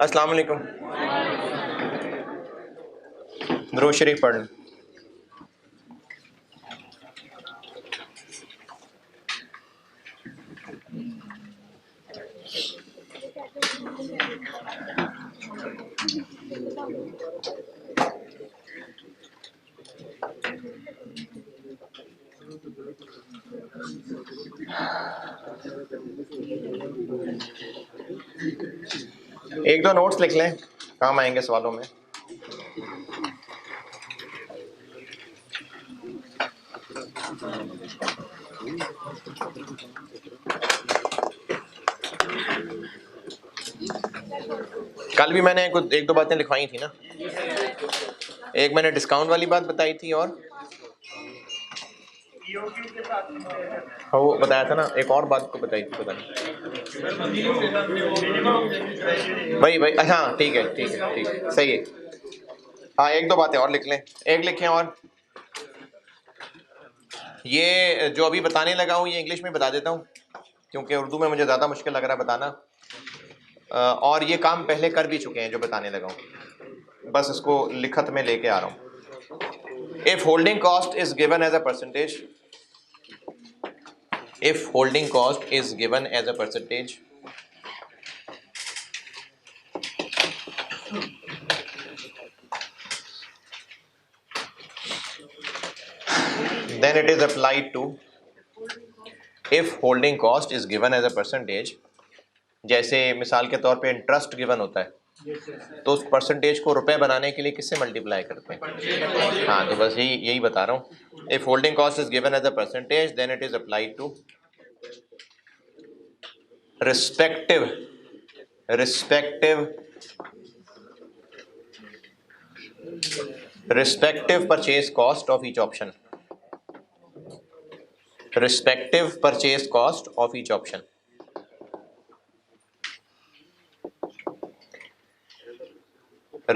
अस्सलाम वालेकुम। दुरूद शरीफ पढ़ लें। एक दो नोट्स लिख लें, काम आएंगे सवालों में। कल भी मैंने एक दो बातें लिखवाई थी ना। एक मैंने डिस्काउंट वाली बात बताई थी और हाँ वो बताया था ना, एक और बात को बताई थी, पता नहीं भाई हाँ ठीक है सही है। हाँ एक दो बातें और लिख लें, एक लिखें और ये जो अभी बताने लगा हूँ ये इंग्लिश में बता देता हूँ क्योंकि उर्दू में मुझे ज़्यादा मुश्किल लग रहा है बताना। और ये काम पहले कर भी चुके हैं जो बताने लगा हूँ, बस इसको लिखत में लेके आ रहा हूँ। If holding cost is given as a percentage, if holding cost is given as a percentage, then it is applied to, if holding cost is given as a percentage, जैसे मिसाल के तौर पे इंटरेस्ट गिवन होता है तो उस percentage को रुपए बनाने के लिए किससे मल्टीप्लाई करते हैं? हाँ तो बस यही बता रहा हूँ। If holding cost is given as a percentage then it is applied to respective purchase cost of each option, respective purchase cost of each option,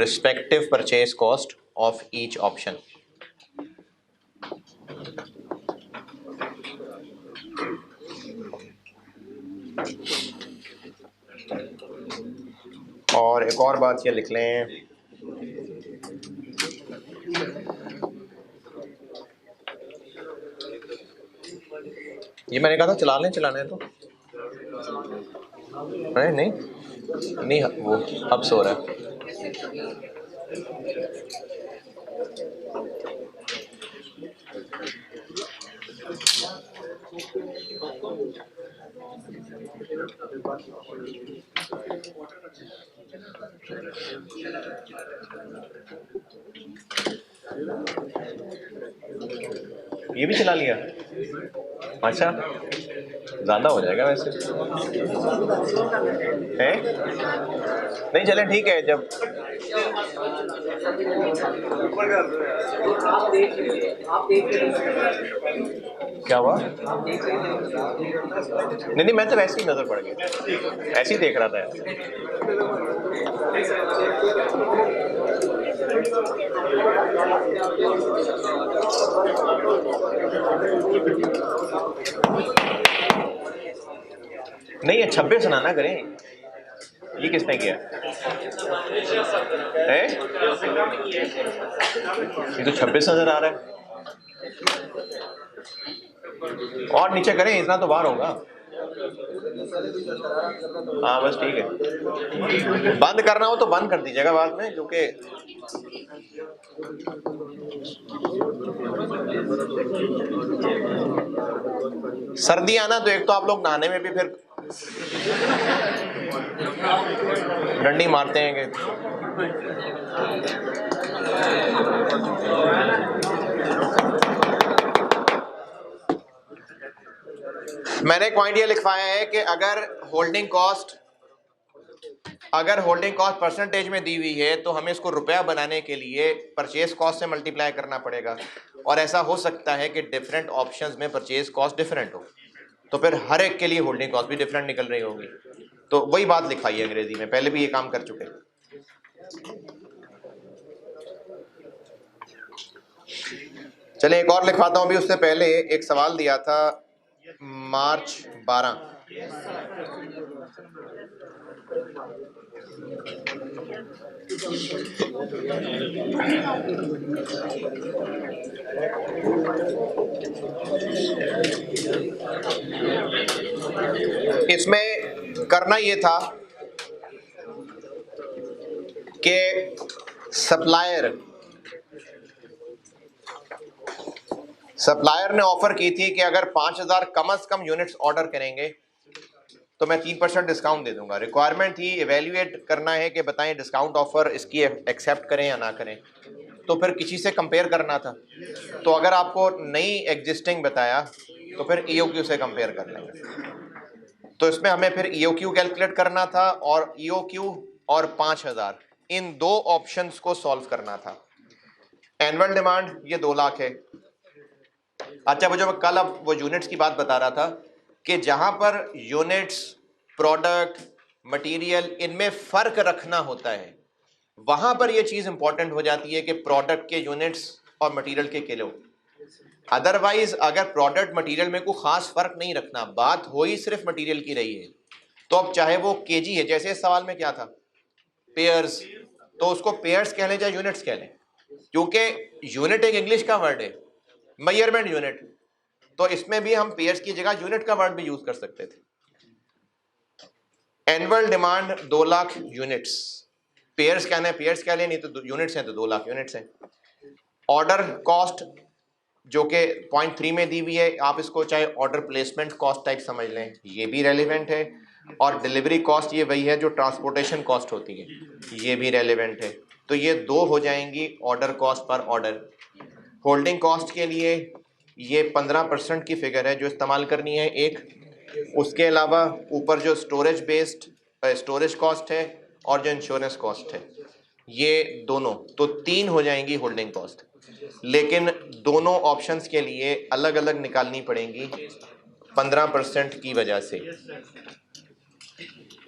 respective purchase cost of each option. और एक और बात ये लिख लें, ये मैंने कहा था चलाने तो नहीं वो अब सो रहा है। ये भी चला लिया, अच्छा ज़्यादा हो जाएगा वैसे है। नहीं चले ठीक है, जब क्या हुआ? नहीं मैं तो वैसे ही नजर पड़ गई, ऐसे ही देख रहा था यार। नहीं ये 26 सुनाना करें, ये किसने किया है? ये तो 26 नजर आ रहा है, और नीचे करें, इतना तो बाहर होगा। हाँ बस ठीक है, बंद करना हो तो बंद कर दीजिएगा बाद में, क्योंकि सर्दी आना तो एक तो आप लोग नहाने में भी फिर डंडी मारते हैं कि मैंने एक पॉइंट ये लिखवाया है कि अगर होल्डिंग कॉस्ट परसेंटेज में दी हुई है तो हमें इसको रुपया बनाने के लिए परचेज कॉस्ट से मल्टीप्लाई करना पड़ेगा, और ऐसा हो सकता है कि डिफरेंट ऑप्शंस में परचेज कॉस्ट डिफरेंट हो, तो फिर हर एक के लिए होल्डिंग कॉस्ट भी डिफरेंट निकल रही होगी। तो वही बात लिखवाई है अंग्रेजी में, पहले भी ये काम कर चुके। चले एक और लिखवाता हूं, भी उससे पहले एक सवाल दिया था मार्च 12, इसमें करना ये था कि सप्लायर ने ऑफर की थी कि अगर 5,000 कम से कम यूनिट्स ऑर्डर करेंगे तो मैं 3% डिस्काउंट दे दूंगा। रिक्वायरमेंट थी, इवेल्युएट करना है कि बताएं डिस्काउंट ऑफर इसकी एक्सेप्ट करें या ना करें, तो फिर किसी से कंपेयर करना था। तो अगर आपको नई एग्जिस्टिंग बताया तो फिर ईओक्यू से कंपेयर कर लेंगे। तो इसमें हमें फिर ईओक्यू कैलकुलेट करना था और ईओक्यू और 5,000 इन दो ऑप्शंस को सॉल्व करना था। एनुअल डिमांड ये 2 लाख है। अच्छा, वो जो मैं कल अब वो यूनिट्स की बात बता रहा था कि जहां पर यूनिट्स, प्रोडक्ट, मटेरियल इनमें फर्क रखना होता है, वहां पर ये चीज इंपॉर्टेंट हो जाती है कि प्रोडक्ट के यूनिट्स और मटेरियल के किलो। अदरवाइज अगर प्रोडक्ट मटेरियल में कोई खास फर्क नहीं रखना, बात हो ही सिर्फ मटेरियल की रही है, तो अब चाहे वो केजी है, जैसे इस सवाल में क्या था पेयर्स, तो उसको पेयर्स कह लें चाहे यूनिट्स कह लें, क्योंकि यूनिट एक इंग्लिश का वर्ड है, मेजरमेंट यूनिट, तो इसमें भी हम पेयर्स की जगह यूनिट का वर्ड भी यूज कर सकते थे। Annual demand 2 lakh units, pairs कहना है पेयर्स कह लें, नहीं तो यूनिट्स हैं तो 2 लाख यूनिट्स हैं। ऑर्डर कॉस्ट जो कि पॉइंट 3 में दी हुई है, आप इसको चाहे ऑर्डर प्लेसमेंट कॉस्ट टाइप समझ लें, ये भी रेलिवेंट है। और डिलीवरी कॉस्ट ये वही है जो ट्रांसपोर्टेशन कॉस्ट होती है, ये भी रेलिवेंट है। तो ये 2 हो जाएंगी order cost per order. Holding cost के लिए ये 15% की फिगर है जो इस्तेमाल करनी है एक। उसके अलावा ऊपर जो स्टोरेज बेस्ड स्टोरेज कॉस्ट है और जो इंश्योरेंस कॉस्ट है, ये दोनों, तो 3 हो जाएंगी होल्डिंग कॉस्ट। लेकिन दोनों ऑप्शंस के लिए अलग अलग निकालनी पड़ेंगी 15% की वजह से।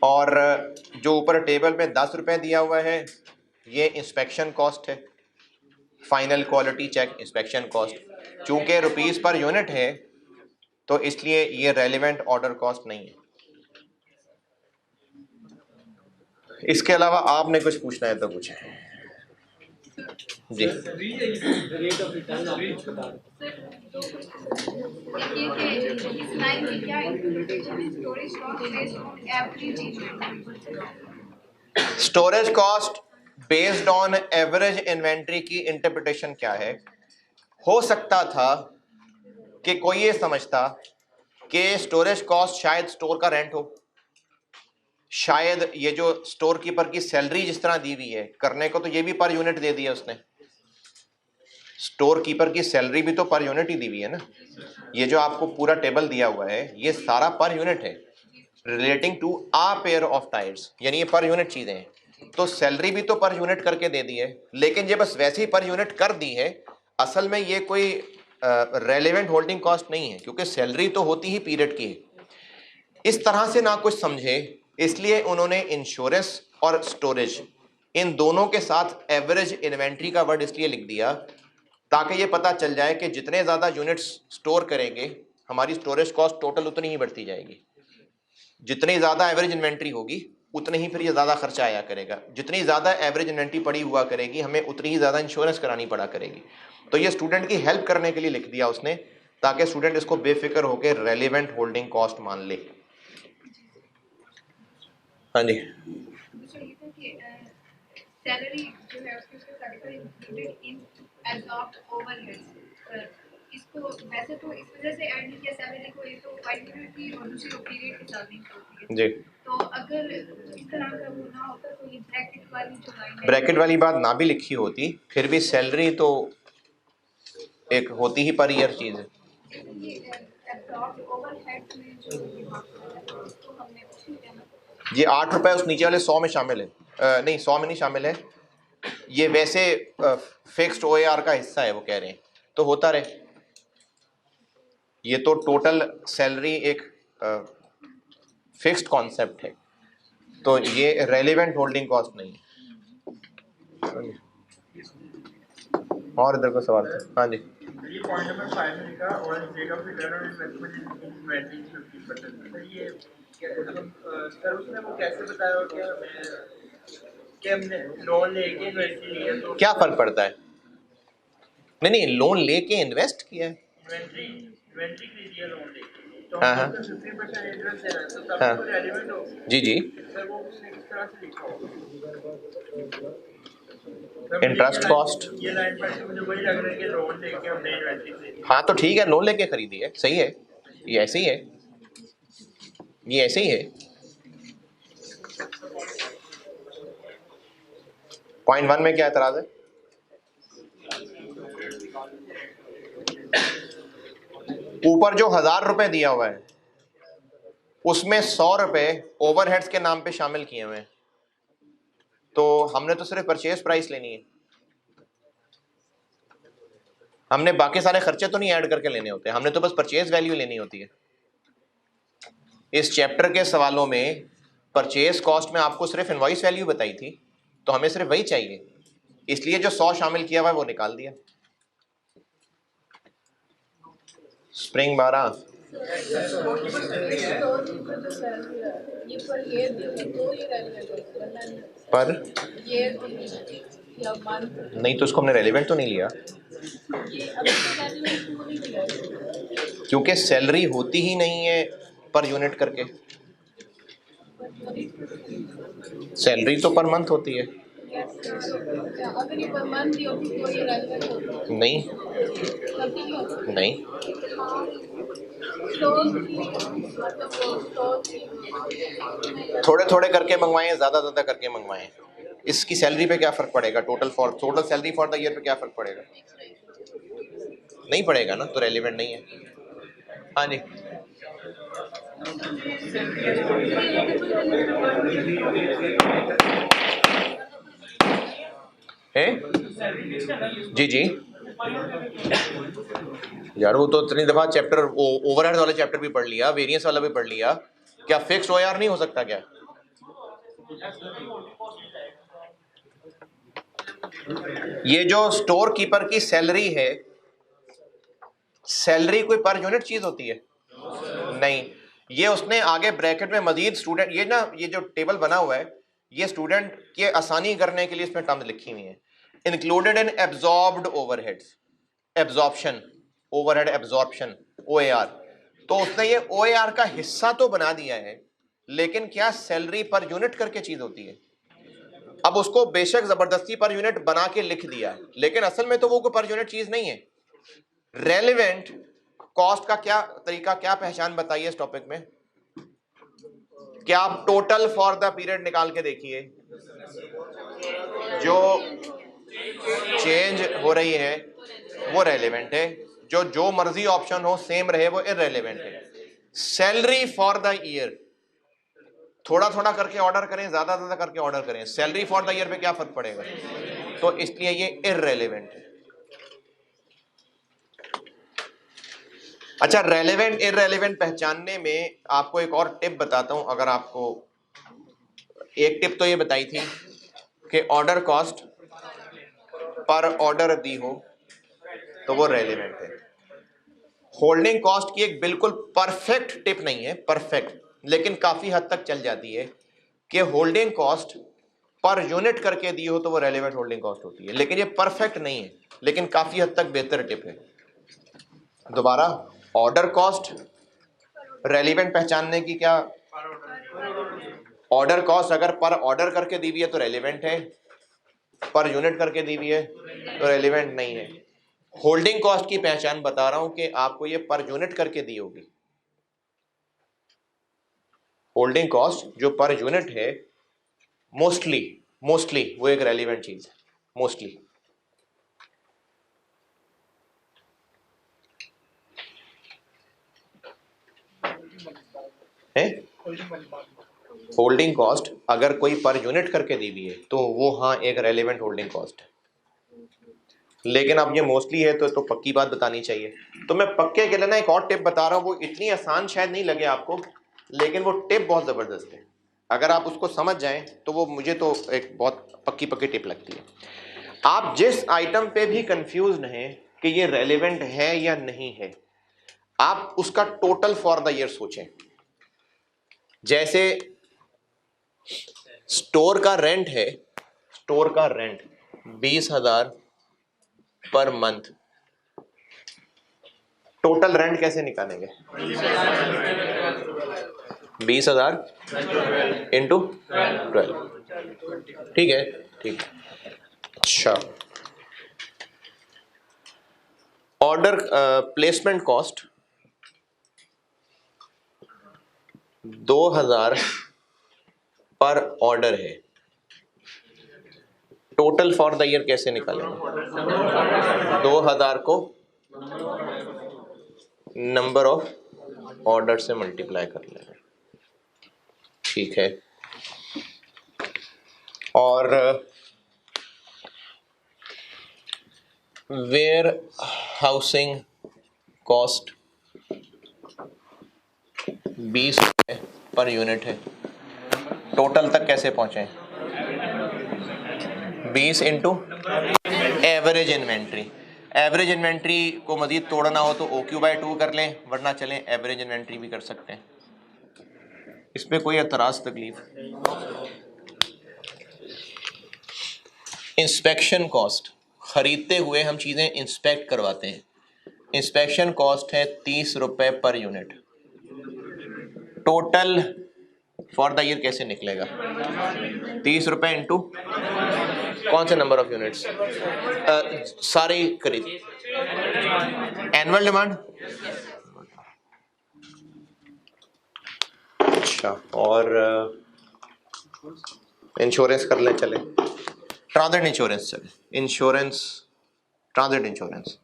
और जो ऊपर टेबल में 10 रुपए दिया हुआ है, ये इंस्पेक्शन कॉस्ट है, final quality check inspection cost. चूंकि रुपीस पर यूनिट है तो इसलिए ये रेलिवेंट ऑर्डर कॉस्ट नहीं है। इसके अलावा आपने कुछ पूछना है तो पूछें जी। रेट ऑफ रिटर्न आप कुछ बता storage cost based on average inventory की इंटरप्रिटेशन क्या है? हो सकता था कि कोई ये समझता कि स्टोरेज कॉस्ट शायद स्टोर का रेंट हो, शायद ये जो स्टोर कीपर की सैलरी जिस तरह दी हुई है करने को, तो ये भी पर यूनिट दे दिया उसने। स्टोर कीपर की सैलरी भी तो पर यूनिट ही दी हुई है ना। ये जो आपको पूरा टेबल दिया हुआ है ये सारा पर यूनिट है, relating to a pair of tyres, यानी ये पर यूनिट चीजें हैं। तो सैलरी भी तो पर यूनिट करके दे दी है, लेकिन ये बस वैसे ही पर यूनिट कर दी है, असल में ये कोई रेलेवेंट होल्डिंग कॉस्ट नहीं है, क्योंकि सैलरी तो होती ही पीरियड की है। इस तरह से ना कुछ समझे, इसलिए उन्होंने इंश्योरेंस और स्टोरेज इन दोनों के साथ एवरेज इन्वेंट्री का वर्ड इसलिए लिख दिया ताकि ये पता चल जाए कि जितने ज़्यादा यूनिट्स स्टोर करेंगे हमारी स्टोरेज कॉस्ट टोटल उतनी ही बढ़ती जाएगी। जितनी ज़्यादा एवरेज इन्वेंट्री होगी उतनी ही फिर ये ज़्यादा खर्चा आया करेगा। जितनी ज़्यादा एवरेज इन्वेंट्री पड़ी हुआ करेगी हमें उतनी ही ज़्यादा इंश्योरेंस करानी पड़ा करेगी। तो ये स्टूडेंट की हेल्प करने के लिए लिख दिया उसने, ताकि स्टूडेंट इसको बेफिक्र होकर रेलिवेंट होल्डिंग कॉस्ट मान ले। हाँ जी, सैलरी जो है उसके capital included in absorbed overheads, इसको वैसे तो इस वजह से ऐड नहीं किया सैलरी को, एक तो 5 यूनिट की और दूसरी को पीरियड के साथ नहीं होती है जी। तो अगर इस तरह का वो ना होता तो ये ब्रैकेट वाली जो लाइन है, ब्रैकेट वाली बात ना भी लिखी होती फिर भी सैलरी तो एक होती ही पर ईयर चीज है। ये एब्जॉर्ब्ड ओवरहेड्स में जो तो हमने कुछ नहीं कहना। ये 8 रुपए उस नीचे वाले 100 में शामिल है, नहीं 100 में नहीं शामिल है, ये वैसे फिक्स्ड OAR का हिस्सा है वो कह रहे हैं, तो होता रहे। ये तो टोटल सैलरी एक फिक्स्ड कॉन्सेप्ट है, तो ये रेलेवेंट होल्डिंग कॉस्ट नहीं है। और इधर को सवाल था। हाँ जी, ये पॉइंट नंबर 5 में लिखा और rate of return on investment in inventory 50%। Sir ये सर उसने वो कैसे बताया और क्या कि हमने लोन लेके इन्वेंट्री लिया तो क्या फर्क पड़ता है? नहीं, लोन लेके इन्वेस्ट किया है। इन्वेंट्री खरीदी है लोन लेके, तो हाँ, हम हाँ। उसमें 50% इंटरेस्ट दे रहे हैं, तो तब हाँ। तो रेलिवेंट होगा। जी जी। सर वो उसने किस तरह से लिखा होगा? Interest cost. ये लाइन पर मुझे वही लग रहा है कि लोन लेके हमने इन्वेंट्री खरीदी। हाँ तो ठीक है, लोन लेके खरीदी है, सही है, ये ऐसे ही है, ये ऐसे ही है। पॉइंट 1 में क्या एतराज है? ऊपर जो 1000 रुपए दिया हुआ है उसमें 100 रुपए ओवरहेड्स के नाम पे शामिल किए हुए हैं, तो हमने तो सिर्फ परचेज प्राइस लेनी है, हमने बाकी सारे खर्चे तो नहीं ऐड करके लेने होते, हमने तो बस परचेज वैल्यू लेनी होती है। इस चैप्टर के सवालों में परचेज कॉस्ट में आपको सिर्फ इनवॉइस वैल्यू बताई थी, तो हमें सिर्फ वही चाहिए, इसलिए जो 100 शामिल किया हुआ है वो निकाल दिया। स्प्रिंग 12 पर नहीं, तो उसको हमने रेलिवेंट तो नहीं लिया, क्योंकि सैलरी होती ही नहीं है पर यूनिट करके, सैलरी तो पर मंथ होती है। अगर ये पर मंथ होती तो ये रेलिवेंट होती नहीं नहीं, थोड़े थोड़े करके मंगवाएं, ज्यादा ज्यादा करके मंगवाएं, इसकी सैलरी पे क्या फर्क पड़ेगा? Total salary for the year पे क्या फर्क पड़ेगा? नहीं पड़ेगा ना, तो रेलिवेंट नहीं है। हाँ जी, है जी जी यार, वो तो इतनी दफा चैप्टर ओवरहेड वाला चैप्टर भी पढ़ लिया, वेरिएंस वाला भी पढ़ लिया, क्या फिक्स्ड ओआर नहीं हो सकता क्या? ये जो स्टोर कीपर की सैलरी है, सैलरी कोई पर यूनिट चीज होती है? नहीं, ये उसने आगे ब्रैकेट में मजीद स्टूडेंट, ये ना ये जो टेबल बना हुआ है ये स्टूडेंट के आसानी करने के लिए इसमें टर्म्स लिखी हुई हैं। Included in absorbed overheads, absorption, overhead absorption, OAR, तो उसने ये ओएआर का हिस्सा तो बना दिया है, लेकिन क्या सैलरी पर यूनिट करके चीज होती है? अब उसको बेशक जबरदस्ती पर यूनिट बना के लिख दिया, लेकिन असल में तो वो कोई पर यूनिट चीज नहीं है। रेलेवेंट कॉस्ट का क्या तरीका, क्या पहचान बताइए इस टॉपिक में? क्या आप टोटल फॉर द पीरियड निकाल के देखिए, जो चेंज हो रही है वो रेलेवेंट है, जो मर्जी ऑप्शन हो सेम रहे वो इररेलेवेंट है। सैलरी फॉर द ईयर, थोड़ा थोड़ा करके ऑर्डर करें, ज्यादा ज्यादा करके ऑर्डर करें, सैलरी फॉर द ईयर पे क्या फर्क पड़ेगा? तो इसलिए ये इररेलेवेंट है। अच्छा, रेलेवेंट इररेलेवेंट पहचानने में आपको एक और टिप बताता हूं। अगर आपको एक टिप तो ये बताई थी कि ऑर्डर कॉस्ट पर ऑर्डर दी हो तो वो रेलेवेंट है। होल्डिंग कॉस्ट की एक बिल्कुल परफेक्ट टिप नहीं है, परफेक्ट, लेकिन काफी हद तक चल जाती है कि होल्डिंग कॉस्ट पर यूनिट करके दी हो तो वो रेलेवेंट होल्डिंग कॉस्ट होती है, लेकिन ये परफेक्ट नहीं है, लेकिन काफी हद तक बेहतर टिप है। दोबारा, ऑर्डर कॉस्ट रेलिवेंट पहचानने की क्या, ऑर्डर कॉस्ट अगर पर ऑर्डर करके दी हुई है तो रेलिवेंट है, पर यूनिट करके दी हुई है तो रेलिवेंट नहीं है। होल्डिंग कॉस्ट की पहचान बता रहा हूं कि आपको ये पर यूनिट करके दी होगी। होल्डिंग कॉस्ट जो पर यूनिट है, मोस्टली वो एक रेलिवेंट चीज है, मोस्टली। है होल्डिंग कॉस्ट अगर कोई पर यूनिट करके दी हुई है तो वो हाँ एक रेलेवेंट होल्डिंग कॉस्ट है, लेकिन अब ये मोस्टली है तो पक्की बात बतानी चाहिए। तो मैं पक्के के लिए ना एक और टिप बता रहा हूँ, वो इतनी आसान शायद नहीं लगे आपको, लेकिन वो टिप बहुत जबरदस्त है। अगर आप उसको समझ जाएं तो वो मुझे तो एक बहुत पक्की टिप लगती है। आप जिस आइटम पे भी कंफ्यूज हैं कि ये रेलेवेंट है या नहीं है, आप उसका टोटल फॉर द ईयर सोचें। जैसे स्टोर का रेंट है, स्टोर का rent 20,000 per month. Total rent कैसे निकालेंगे? 20,000 इंटू 12। ठीक है, ठीक। अच्छा, ऑर्डर प्लेसमेंट कॉस्ट 2,000 पर ऑर्डर है। टोटल फॉर द ईयर कैसे निकालेंगे? 2,000 को नंबर ऑफ ऑर्डर से मल्टीप्लाई कर लेंगे। ठीक है, और वेयर हाउसिंग कॉस्ट 20 रुपये पर यूनिट है। टोटल तक कैसे पहुंचे? 20 into average inventory. Average inventory को मजीद तोड़ना हो तो OQ/2 कर लें, वरना चलें एवरेज इन्वेंट्री भी कर सकते हैं। इस पर कोई एतराज तकलीफ? इंस्पेक्शन कॉस्ट, खरीदते हुए हम चीज़ें इंस्पेक्ट करवाते हैं, इंस्पेक्शन कॉस्ट है 30 रुपये per unit. Total for the year कैसे निकलेगा? 30 रुपये इंटू कौन से नंबर ऑफ यूनिट्स? सारे खरीद, एनुअल डिमांड। अच्छा, और इंश्योरेंस कर लें, चले ट्रांजिट इंश्योरेंस, चले insurance, transit insurance.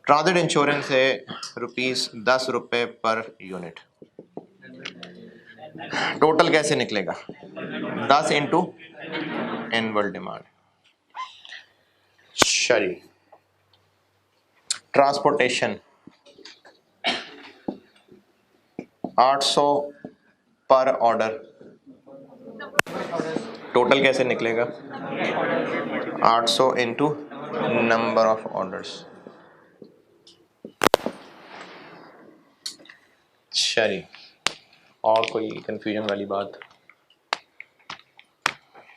Transit insurance है ₹10 पर यूनिट। टोटल कैसे निकलेगा? 10 इंटू एनुअल डिमांड। चलिए, ट्रांसपोर्टेशन 800 पर ऑर्डर। टोटल कैसे निकलेगा? 800 इंटू नंबर ऑफ ऑर्डर्स। चलिए, और कोई कंफ्यूजन वाली बात?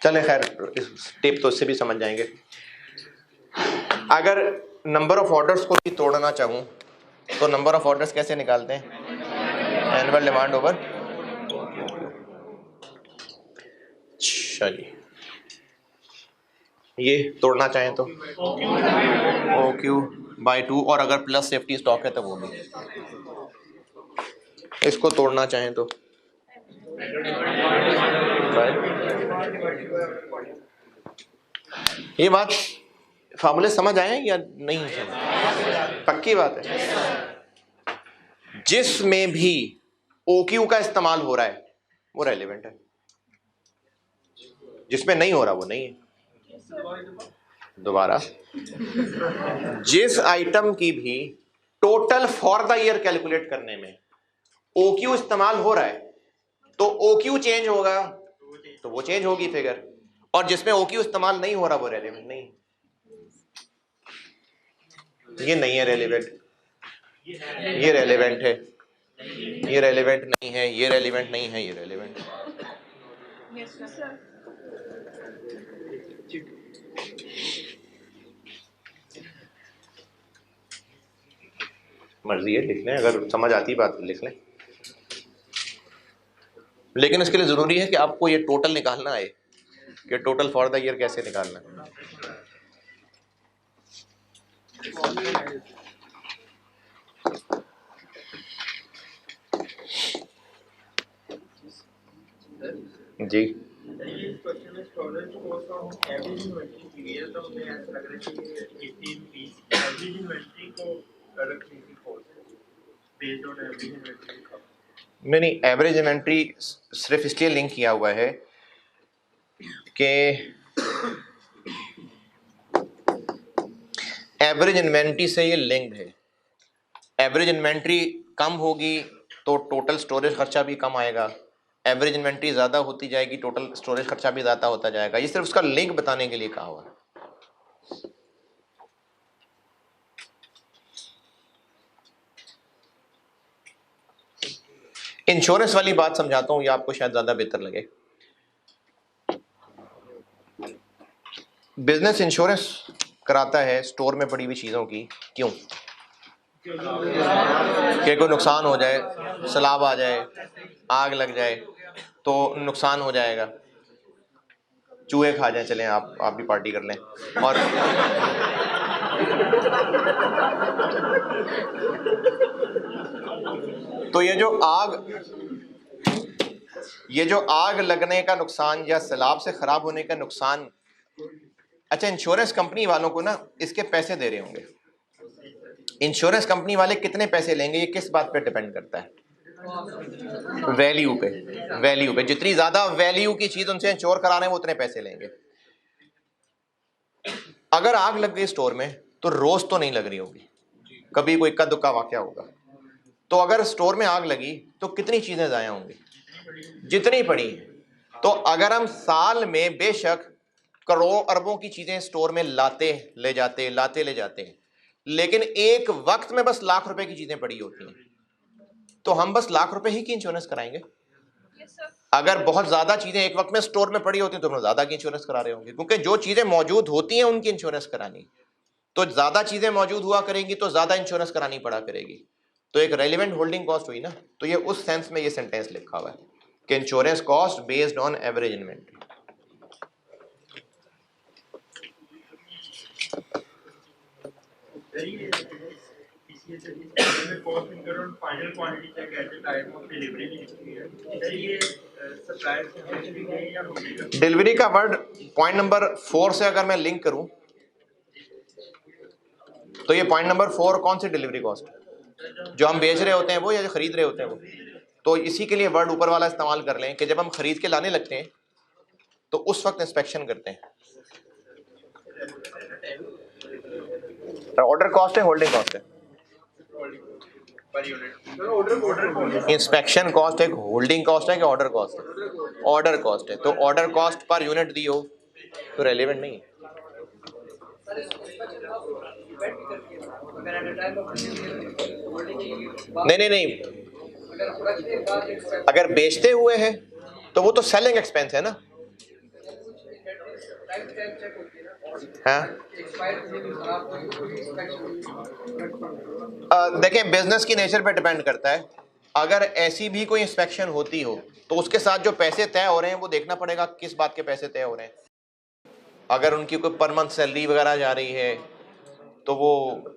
चले खैर, इस टिप तो इससे भी समझ जाएंगे। अगर नंबर ऑफ ऑर्डर्स को भी तोड़ना चाहूँ तो नंबर ऑफ ऑर्डर्स कैसे निकालते हैं? Annual demand over. चलिए, ये तोड़ना चाहें तो OQ/2, और अगर प्लस सेफ्टी स्टॉक है तो वो भी। इसको तोड़ना चाहें तो ये बात फार्मूले समझ आए या नहीं समझ? पक्की बात है, जिसमें भी OQ का इस्तेमाल हो रहा है वो रेलेवेंट है, जिसमें नहीं हो रहा वो नहीं है। दोबारा, जिस आइटम की भी total for the year calculate करने में OQ इस्तेमाल हो रहा है तो OQ चेंज होगा तो वो चेंज होगी फिगर, और जिसमें OQ इस्तेमाल नहीं हो रहा वो रेलेवेंट नहीं। ये नहीं है रेलेवेंट, ये रेलेवेंट है, ये रेलेवेंट नहीं है, ये रेलेवेंट नहीं है, ये रेलेवेंट है। मर्जी है, लिख लें, अगर समझ आती बात लिख लें, लेकिन इसके लिए जरूरी है कि आपको ये टोटल निकालना है कि टोटल फॉर द ईयर कैसे निकालना है। जी, क्वेश्चन में storage cost of average inventory period, तो मुझे ऐसा लग रहा है कि 18 पीस एवरेज इन्वेंट्री को रखने की cost based on average inventory का। नहीं, एवरेज इन्वेंट्री सिर्फ इसलिए लिंक किया हुआ है कि एवरेज इन्वेंट्री से ये लिंक्ड है। एवरेज इन्वेंट्री कम होगी तो टोटल स्टोरेज खर्चा भी कम आएगा, एवरेज इन्वेंट्री ज़्यादा होती जाएगी टोटल स्टोरेज खर्चा भी ज़्यादा होता जाएगा। ये सिर्फ उसका लिंक बताने के लिए कहा हुआ है। इंश्योरेंस वाली बात समझाता हूँ, ये आपको शायद ज़्यादा बेहतर लगे। बिजनेस इंश्योरेंस कराता है स्टोर में पड़ी हुई चीज़ों की, क्यों? कि कोई नुकसान हो जाए, सैलाब आ जाए, आग लग जाए तो नुकसान हो जाएगा, चूहे खा जाए, चलें आप भी पार्टी कर लें। और तो ये जो आग लगने का नुकसान या सैलाब से खराब होने का नुकसान, अच्छा इंश्योरेंस कंपनी वालों को ना इसके पैसे दे रहे होंगे। इंश्योरेंस कंपनी वाले कितने पैसे लेंगे ये किस बात पे डिपेंड करता है? वैल्यू पे। जितनी ज्यादा वैल्यू की चीज उनसे इंश्योर करा रहे हैं वो उतने पैसे लेंगे। अगर आग लग गई स्टोर में तो रोज तो नहीं लग रही होगी, कभी कोई इक्का दुक्का वाकया होगा। तो अगर स्टोर में आग लगी तो कितनी चीजें जाया होंगी? जितनी पड़ी। तो अगर हम साल में बेशक करोड़ों अरबों की चीजें स्टोर में लाते ले जाते हैं, लेकिन एक वक्त में बस लाख रुपए की चीजें पड़ी होती हैं, तो हम बस लाख रुपए ही की इंश्योरेंस कराएंगे। अगर बहुत ज्यादा चीजें एक वक्त में स्टोर में पड़ी होती हैं तो हम ज्यादा की इंश्योरेंस करा रहे होंगे, क्योंकि जो चीजें मौजूद होती हैं उनकी इंश्योरेंस करानी। तो ज्यादा चीजें मौजूद हुआ करेंगी तो ज्यादा इंश्योरेंस करानी पड़ा करेगी। तो एक रेलिवेंट होल्डिंग कॉस्ट हुई ना, तो ये उस सेंस में ये सेंटेंस लिखा हुआ है कि insurance cost based on average inventory. Delivery का वर्ड पॉइंट नंबर 4 से अगर मैं लिंक करूं तो ये पॉइंट नंबर 4 कौन सी डिलीवरी कॉस्ट, जो हम बेच रहे होते हैं वो या जो खरीद रहे होते हैं वो? तो इसी के लिए वर्ड ऊपर वाला इस्तेमाल कर लें कि जब हम खरीद के लाने लगते हैं तो उस वक्त इंस्पेक्शन करते हैं। ऑर्डर कॉस्ट है, होल्डिंग कॉस्ट है? इंस्पेक्शन कॉस्ट एक होल्डिंग कॉस्ट है कि ऑर्डर कॉस्ट है? ऑर्डर कॉस्ट है। तो ऑर्डर कॉस्ट पर यूनिट दी हो तो रेलेवेंट नहीं है। नहीं, अगर बेचते हुए है तो वो तो सेलिंग एक्सपेंस है ना। हाँ देखें, बिजनेस की नेचर पे डिपेंड करता है। अगर ऐसी भी कोई इंस्पेक्शन होती हो तो उसके साथ जो पैसे तय हो रहे हैं वो देखना पड़ेगा किस बात के पैसे तय हो रहे हैं। अगर उनकी कोई पर मंथ सैलरी वगैरह जा रही है तो वो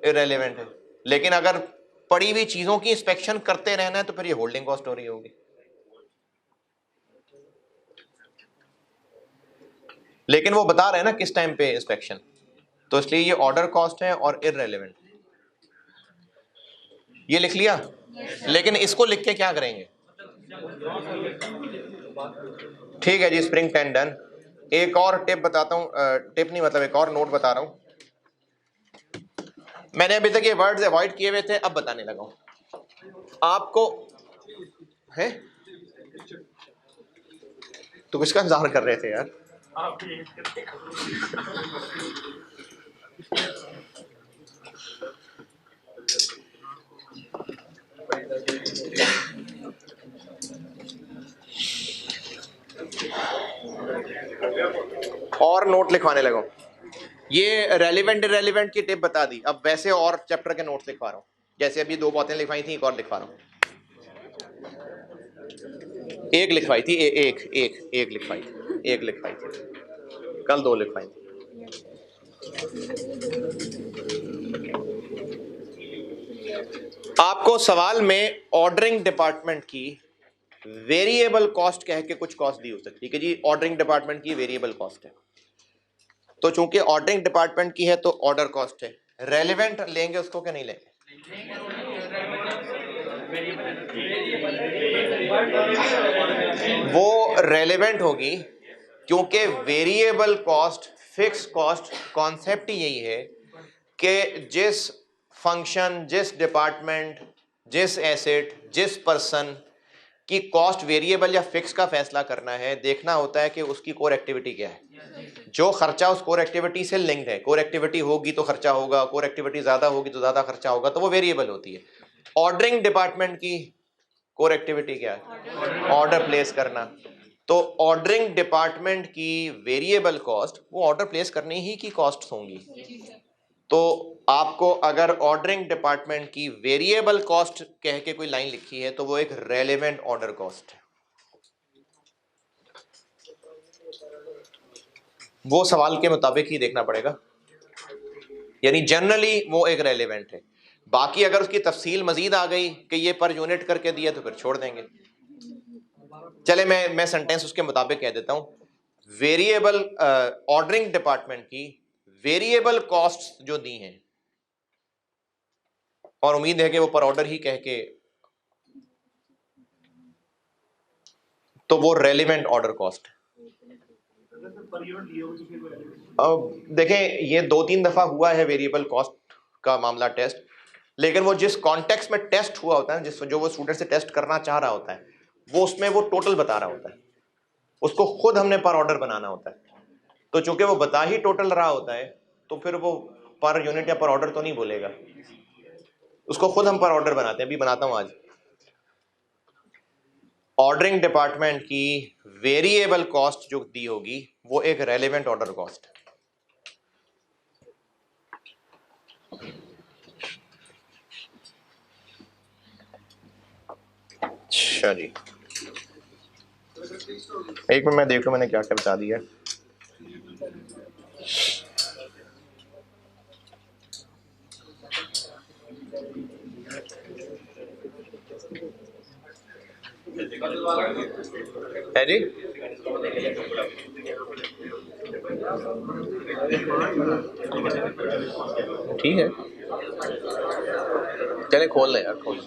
इररेलेवेंट है, लेकिन अगर पड़ी हुई चीजों की इंस्पेक्शन करते रहना है तो फिर ये होल्डिंग कॉस्ट हो रही होगी। लेकिन वो बता रहे हैं ना किस टाइम पे इंस्पेक्शन, तो इसलिए ये ऑर्डर कॉस्ट है और इररेलेवेंट। ये लिख लिया। लेकिन इसको लिख के क्या करेंगे? ठीक है जी, स्प्रिंग 10 डन। एक और टिप बताता हूं, टिप नहीं मतलब एक और नोट बता रहा हूं। मैंने अभी तक ये वर्ड्स अवॉइड किए हुए थे, अब बताने लगा हूं आपको। है तो किसका इंतजार कर रहे थे यार? और नोट लिखवाने लगा। ये रेलिवेंट इररेलेवेंट की टिप बता दी, अब वैसे और चैप्टर के नोट्स लिखवा रहा हूं। जैसे अभी 2 बातें लिखवाई थी, एक और लिखवा रहा हूं। एक लिखवाई थी, एक लिखवाई थी, कल 2 लिखवाई थी। आपको सवाल में ऑर्डरिंग डिपार्टमेंट की वेरिएबल कॉस्ट कह के कुछ कॉस्ट दी हो सकती है कि जी ऑर्डरिंग डिपार्टमेंट की वेरिएबल कॉस्ट है, तो चूंकि ऑर्डरिंग डिपार्टमेंट की है तो ऑर्डर कॉस्ट है। रेलेवेंट लेंगे उसको क्या नहीं लेंगे? वो रेलेवेंट होगी क्योंकि variable cost fix cost concept ही यही है कि जिस फंक्शन, जिस डिपार्टमेंट, जिस एसेट, जिस पर्सन की कॉस्ट वेरिएबल या फिक्स का फैसला करना है, देखना होता है कि उसकी कोर एक्टिविटी क्या है। जो खर्चा उस कोर एक्टिविटी से लिंक्ड है, कोर एक्टिविटी होगी तो खर्चा होगा, कोर एक्टिविटी ज्यादा होगी तो ज्यादा खर्चा होगा, तो वो वेरिएबल होती है। ऑर्डरिंग डिपार्टमेंट की कोर एक्टिविटी क्या है? ऑर्डर प्लेस करना। तो ऑर्डरिंग डिपार्टमेंट की वेरिएबल कॉस्ट वो ऑर्डर प्लेस करने ही की कॉस्ट होंगी। तो आपको अगर ऑर्डरिंग डिपार्टमेंट की वेरिएबल कॉस्ट कह के कोई लाइन लिखी है तो वो एक रेलेवेंट ऑर्डर कॉस्ट है, वो सवाल के मुताबिक ही देखना पड़ेगा, यानी जनरली वो एक रेलेवेंट है। बाकी अगर उसकी तफसील मजीद आ गई कि ये पर यूनिट करके दिया तो फिर छोड़ देंगे। चले मैं सेंटेंस उसके मुताबिक कह देता हूं। वेरिएबल ऑर्डरिंग डिपार्टमेंट की वेरिएबल कॉस्ट जो दी हैं, और उम्मीद है कि वो पर ऑर्डर ही कह के, तो वो रेलिवेंट ऑर्डर कॉस्ट है। अब देखें, ये 2-3 दफा हुआ है वेरिएबल कॉस्ट का मामला टेस्ट, लेकिन वो जिस कॉन्टेक्स्ट में टेस्ट हुआ होता है, जो वो स्टूडेंट से टेस्ट करना चाह रहा होता है, वो उसमें वो टोटल बता रहा होता है, उसको खुद हमने पर ऑर्डर बनाना होता है। तो चूंकि वो बता ही टोटल रहा होता है, तो फिर वो पर यूनिट या पर ऑर्डर तो नहीं बोलेगा, उसको खुद हम पर ऑर्डर बनाते हैं। अभी बनाता हूं आज। ऑर्डरिंग डिपार्टमेंट की वेरिएबल कॉस्ट जो दी होगी वो एक रेलेवेंट ऑर्डर कॉस्ट है। अच्छा जी, एक मिनट मैं देख लूं मैंने क्या क्या बता दिया। है जी, ठीक है, चले खोल लें यार, खोल लें।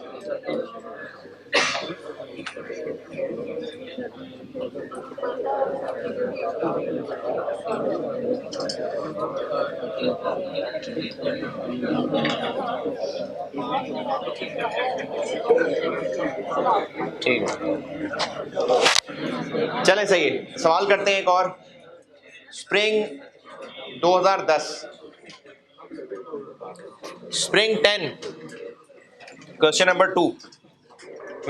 ठीक है, चलें सही है। सवाल करते हैं एक और। स्प्रिंग 2010, स्प्रिंग 10, क्वेश्चन नंबर 2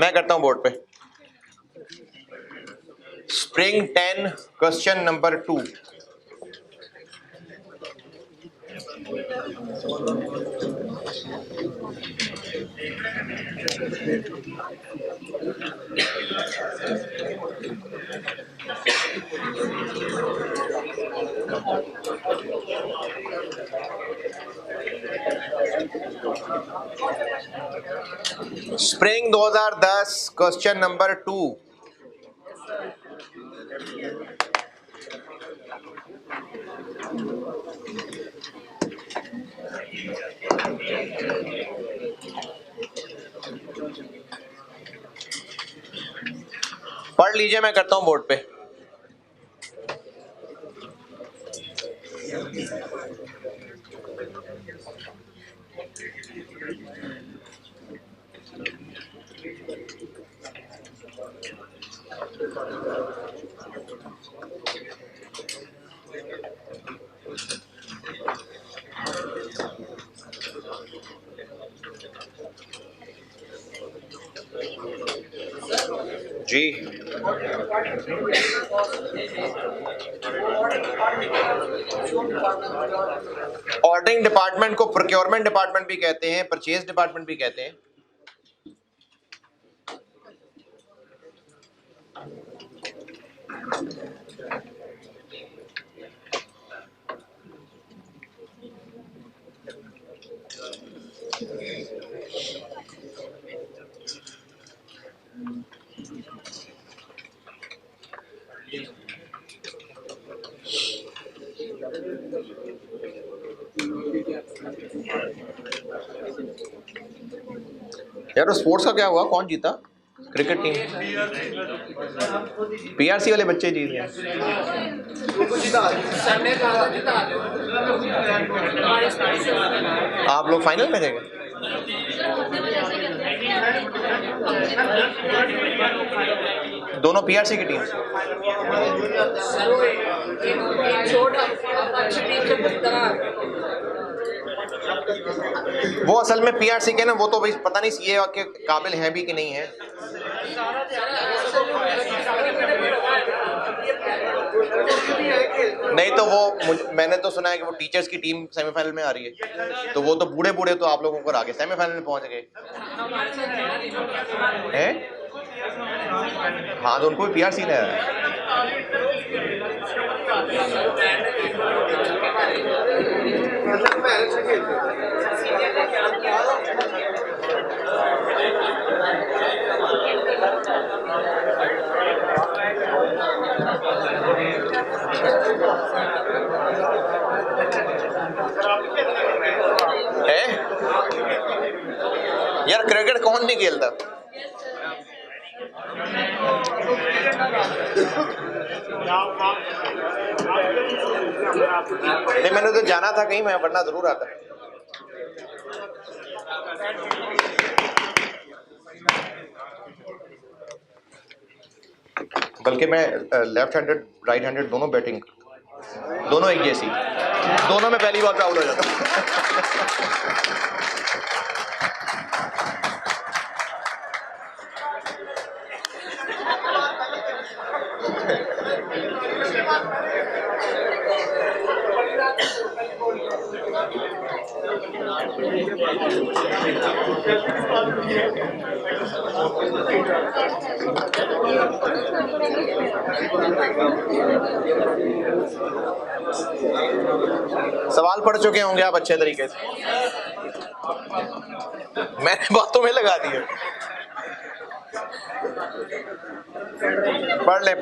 मैं करता हूं बोर्ड पे। Spring 10 question number 2। Spring 2010 question number 2। पढ़ लीजिए, मैं करता हूं बोर्ड पे। जी, ऑर्डरिंग डिपार्टमेंट को प्रोक्योरमेंट डिपार्टमेंट भी कहते हैं, परचेज डिपार्टमेंट भी कहते हैं। यार स्पोर्ट्स का क्या हुआ, कौन जीता? क्रिकेट टीम, पीआरसी वाले बच्चे जीत गए। आप लोग फाइनल में थे? दोनों पीआरसी की टीम। वो असल में पीआरसी के ना, वो तो भाई पता नहीं सीए के काबिल हैं भी कि नहीं है। नहीं तो मैंने तो सुना है कि वो टीचर्स की टीम सेमीफाइनल में आ रही है, तो वो तो बूढ़े बूढ़े तो आप लोगों को आगे सेमीफाइनल में पहुंच गए हैं। हाँ तो उनको भी पीआर सीन है। यार क्रिकेट कौन नहीं खेलता? नहीं मैंने तो जाना था कहीं, मैं वरना जरूर आता। बल्कि मैं लेफ्ट हैंडेड राइट हैंडेड दोनों बैटिंग, दोनों एक जैसी, दोनों में पहली बॉल पे आउट हो जाता। सवाल पढ़ चुके होंगे आप अच्छे तरीके से, मैंने बातों में लगा दिए। पढ़ ले।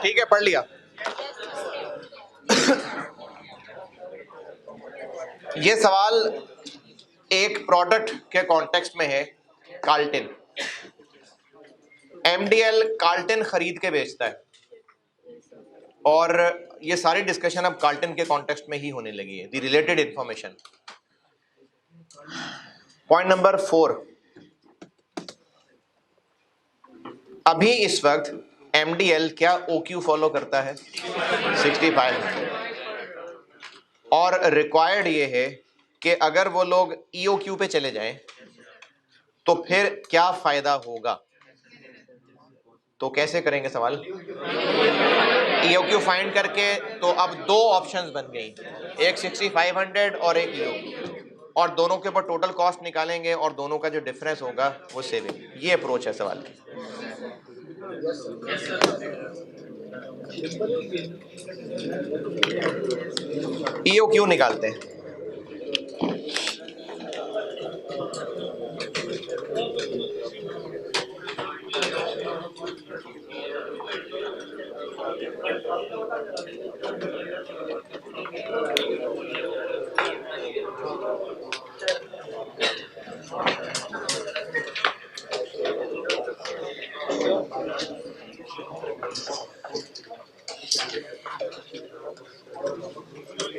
ठीक है, पढ़ लिया। ये सवाल एक प्रोडक्ट के कॉन्टेक्स्ट में है, कार्ल्टन। एमडीएल कार्ल्टन खरीद के बेचता है, और ये सारी डिस्कशन अब कार्ल्टन के कॉन्टेक्स्ट में ही होने लगी है, the related information. Point number 4, अभी इस वक्त एमडीएल क्या ओक्यू फॉलो करता है? 6500। और रिक्वायर्ड ये है कि अगर वो लोग ईओक्यू पे चले जाएं तो फिर क्या फायदा होगा? तो कैसे करेंगे सवाल? ईओक्यू फाइंड करके, तो अब दो ऑप्शंस बन गई, एक 6500 और एक ईओक्यू, और दोनों के ऊपर टोटल कॉस्ट निकालेंगे और दोनों का जो डिफरेंस होगा वो सेविंग। ये अप्रोच है सवाल की। ईओक्यू निकालते हैं।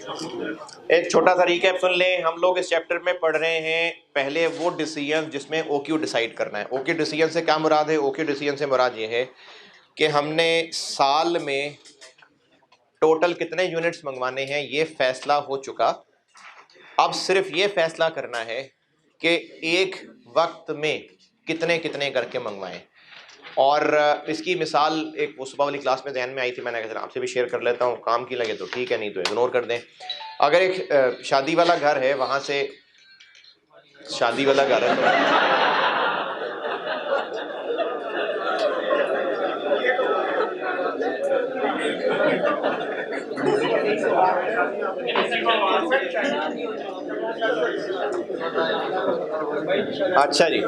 एक छोटा सा रिकैप सुन लें। हम लोग इस चैप्टर में पढ़ रहे हैं पहले वो डिसीजन जिसमें ओक्यू डिसाइड करना है। ओक्यू डिसीजन से क्या मुराद है? ओक्यू डिसीजन से मुराद ये है कि हमने साल में टोटल कितने यूनिट्स मंगवाने हैं ये फैसला हो चुका। अब सिर्फ ये फैसला करना है कि एक वक्त में कितने कितने करके मंगवाएं। और इसकी मिसाल एक वो सुबह वाली क्लास में ध्यान में आई थी, मैंने कहा आपसे भी शेयर कर लेता हूँ, काम की लगे तो ठीक है, नहीं तो इग्नोर कर दें। अगर एक शादी वाला घर है, वहां से शादी वाला घर है अच्छा जी,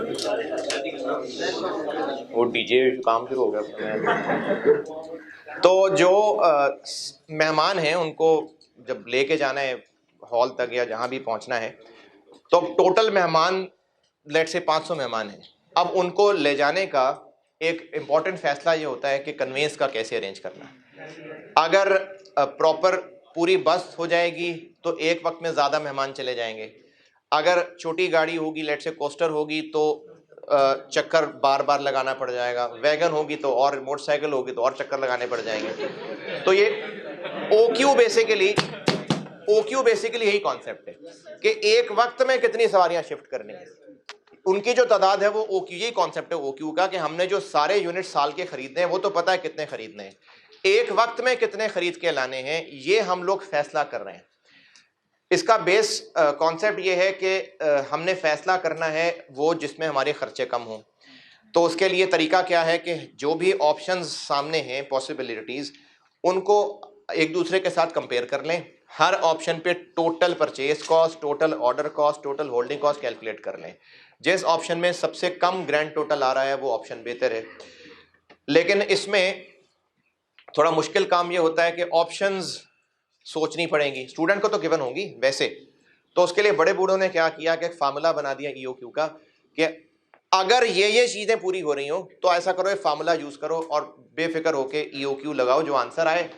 वो डीजे काम शुरू हो गया। तो जो मेहमान हैं उनको जब लेके जाना है हॉल तक या जहां भी पहुंचना है, तो टोटल मेहमान लेट से 500 मेहमान हैं। अब उनको ले जाने का एक इम्पॉर्टेंट फैसला ये होता है कि कन्वेंस का कैसे अरेंज करना है। अगर प्रॉपर पूरी बस हो जाएगी तो एक वक्त में ज़्यादा मेहमान चले जाएंगे। अगर छोटी गाड़ी होगी, लेट से कोस्टर होगी, तो चक्कर बार बार लगाना पड़ जाएगा। वैगन होगी तो, और मोटरसाइकिल होगी तो और चक्कर लगाने पड़ जाएंगे। तो ये ओक्यू बेसिकली यही कॉन्सेप्ट है कि एक वक्त में कितनी सवारियां शिफ्ट करनी है, उनकी जो तादाद है वो ओक्यू, यही कॉन्सेप्ट है ओक्यू का कि हमने जो सारे यूनिट साल के खरीदने हैं वो तो पता है कितने खरीदने हैं, एक वक्त में कितने खरीद के लाने हैं ये हम लोग फैसला कर रहे हैं। इसका बेस कॉन्सेप्ट ये है कि हमने फैसला करना है वो जिसमें हमारे खर्चे कम हों। तो उसके लिए तरीका क्या है कि जो भी ऑप्शंस सामने हैं, पॉसिबिलिटीज़, उनको एक दूसरे के साथ कंपेयर कर लें। हर ऑप्शन पे total purchase cost, total order cost, total holding cost calculate कर लें। जिस ऑप्शन में सबसे कम ग्रैंड टोटल आ रहा है वो ऑप्शन बेहतर है। लेकिन इसमें थोड़ा मुश्किल काम ये होता है कि ऑप्शंस सोचनी पड़ेंगी। स्टूडेंट को तो गिवन होंगी वैसे, तो उसके लिए बड़े बूढ़ों ने क्या किया कि एक फार्मूला बना दिया ईओक्यू का कि अगर ये चीजें पूरी हो रही हो तो ऐसा करो, ये फार्मूला यूज करो और बेफिक्र होके ईओक्यू लगाओ, जो आंसर आए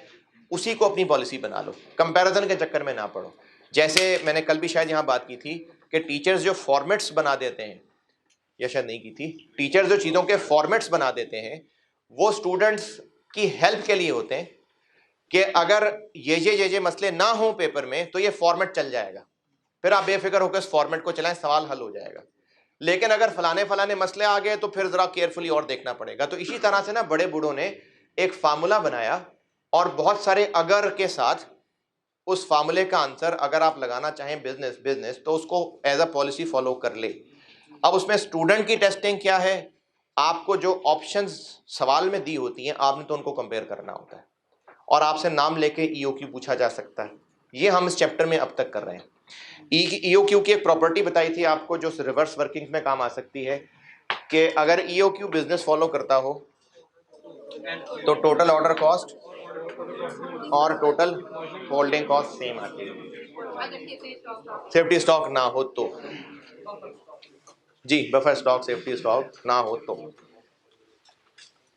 उसी को अपनी पॉलिसी बना लो, कंपैरिजन के चक्कर में ना पड़ो। जैसे मैंने कल भी शायद यहाँ बात की थी कि टीचर्स जो फॉर्मेट्स बना देते हैं, या शायद नहीं की थी, टीचर्स जो चीज़ों के फॉर्मेट्स बना देते हैं वो स्टूडेंट्स की हेल्प के लिए होते हैं कि अगर ये मसले ना हो पेपर में तो ये फॉर्मेट चल जाएगा, फिर आप बेफिक्र होकर इस फॉर्मेट को चलाएं, सवाल हल हो जाएगा। लेकिन अगर फलाने मसले आ गए तो फिर जरा केयरफुली और देखना पड़ेगा। तो इसी तरह से ना बड़े बूढ़ों ने एक फार्मूला बनाया और बहुत सारे अगर के साथ उस फार्मूले का आंसर अगर आप लगाना चाहें बिजनेस तो उसको एज अ पॉलिसी फॉलो कर ले। अब उसमें स्टूडेंट की टेस्टिंग क्या है, आपको जो ऑप्शंस सवाल में दी होती हैं आपने तो उनको कंपेयर करना होता है और आपसे नाम लेके ईओक्यू पूछा जा सकता है। ये हम इस चैप्टर में अब तक कर रहे हैं। ईओक्यू की एक प्रॉपर्टी बताई थी आपको जो रिवर्स वर्किंग में काम आ सकती है कि अगर ईओक्यू बिजनेस फॉलो करता हो तो टोटल ऑर्डर कॉस्ट और टोटल होल्डिंग कॉस्ट सेम आती है। सेफ्टी स्टॉक ना हो तो जी, बफर स्टॉक, सेफ्टी स्टॉक ना हो तो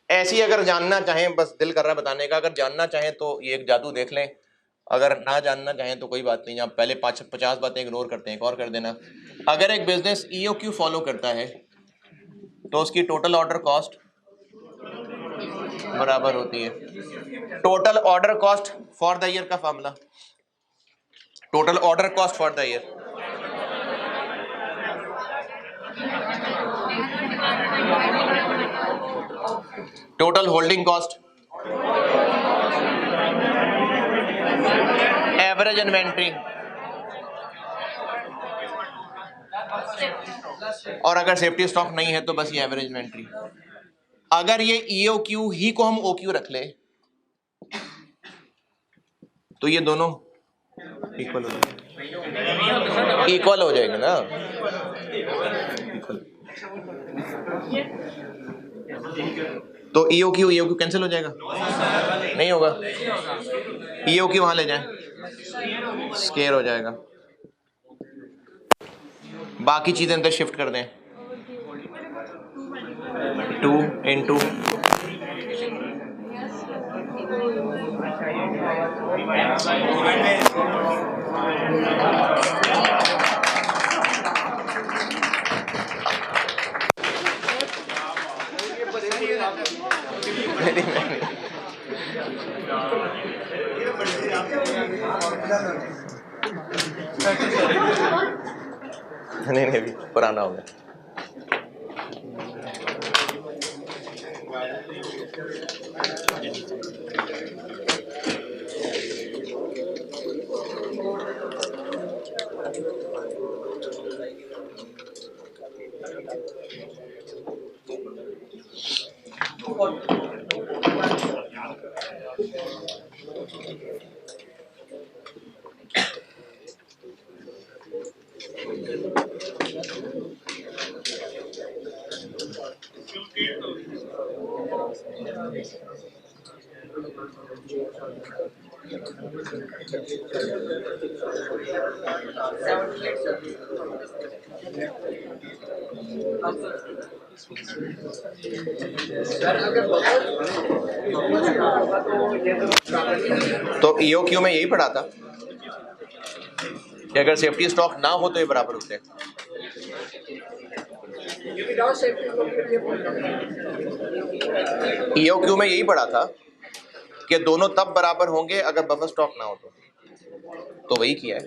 ऐसी, अगर जानना चाहें, बस दिल कर रहा है बताने का, अगर जानना चाहें तो ये एक जादू देख लें, अगर ना जानना चाहें तो कोई बात नहीं, आप पहले 50 बातें इग्नोर करते हैं, एक और कर देना। अगर एक बिजनेस ईओक्यू फॉलो करता है तो उसकी टोटल ऑर्डर कॉस्ट बराबर होती है total order cost for the year का formula, total order cost for the year total holding cost average inventory, और अगर सेफ्टी स्टॉक नहीं है तो बस ये एवरेज इन्वेंट्री। अगर ये ईओक्यू ही को हम ओक्यू रख ले तो ये दोनों इक्वल हो जाएंगे, इक्वल हो जाएंगे ना, इक्वल। तो ईओक्यू कैंसिल हो जाएगा, नहीं होगा, ईओक्यू वहां ले जाए, स्केयर हो जाएगा, बाकी चीजें अंदर शिफ्ट कर दें, 2 into नहीं नहीं अभी पुराना हो गया। तो ईओक्यू में यही पढ़ा था कि अगर सेफ्टी स्टॉक ना हो तो ये बराबर होते हैं। ईओक्यू में यही पढ़ा था कि दोनों तब बराबर होंगे अगर बफर स्टॉक ना हो तो वही किया है।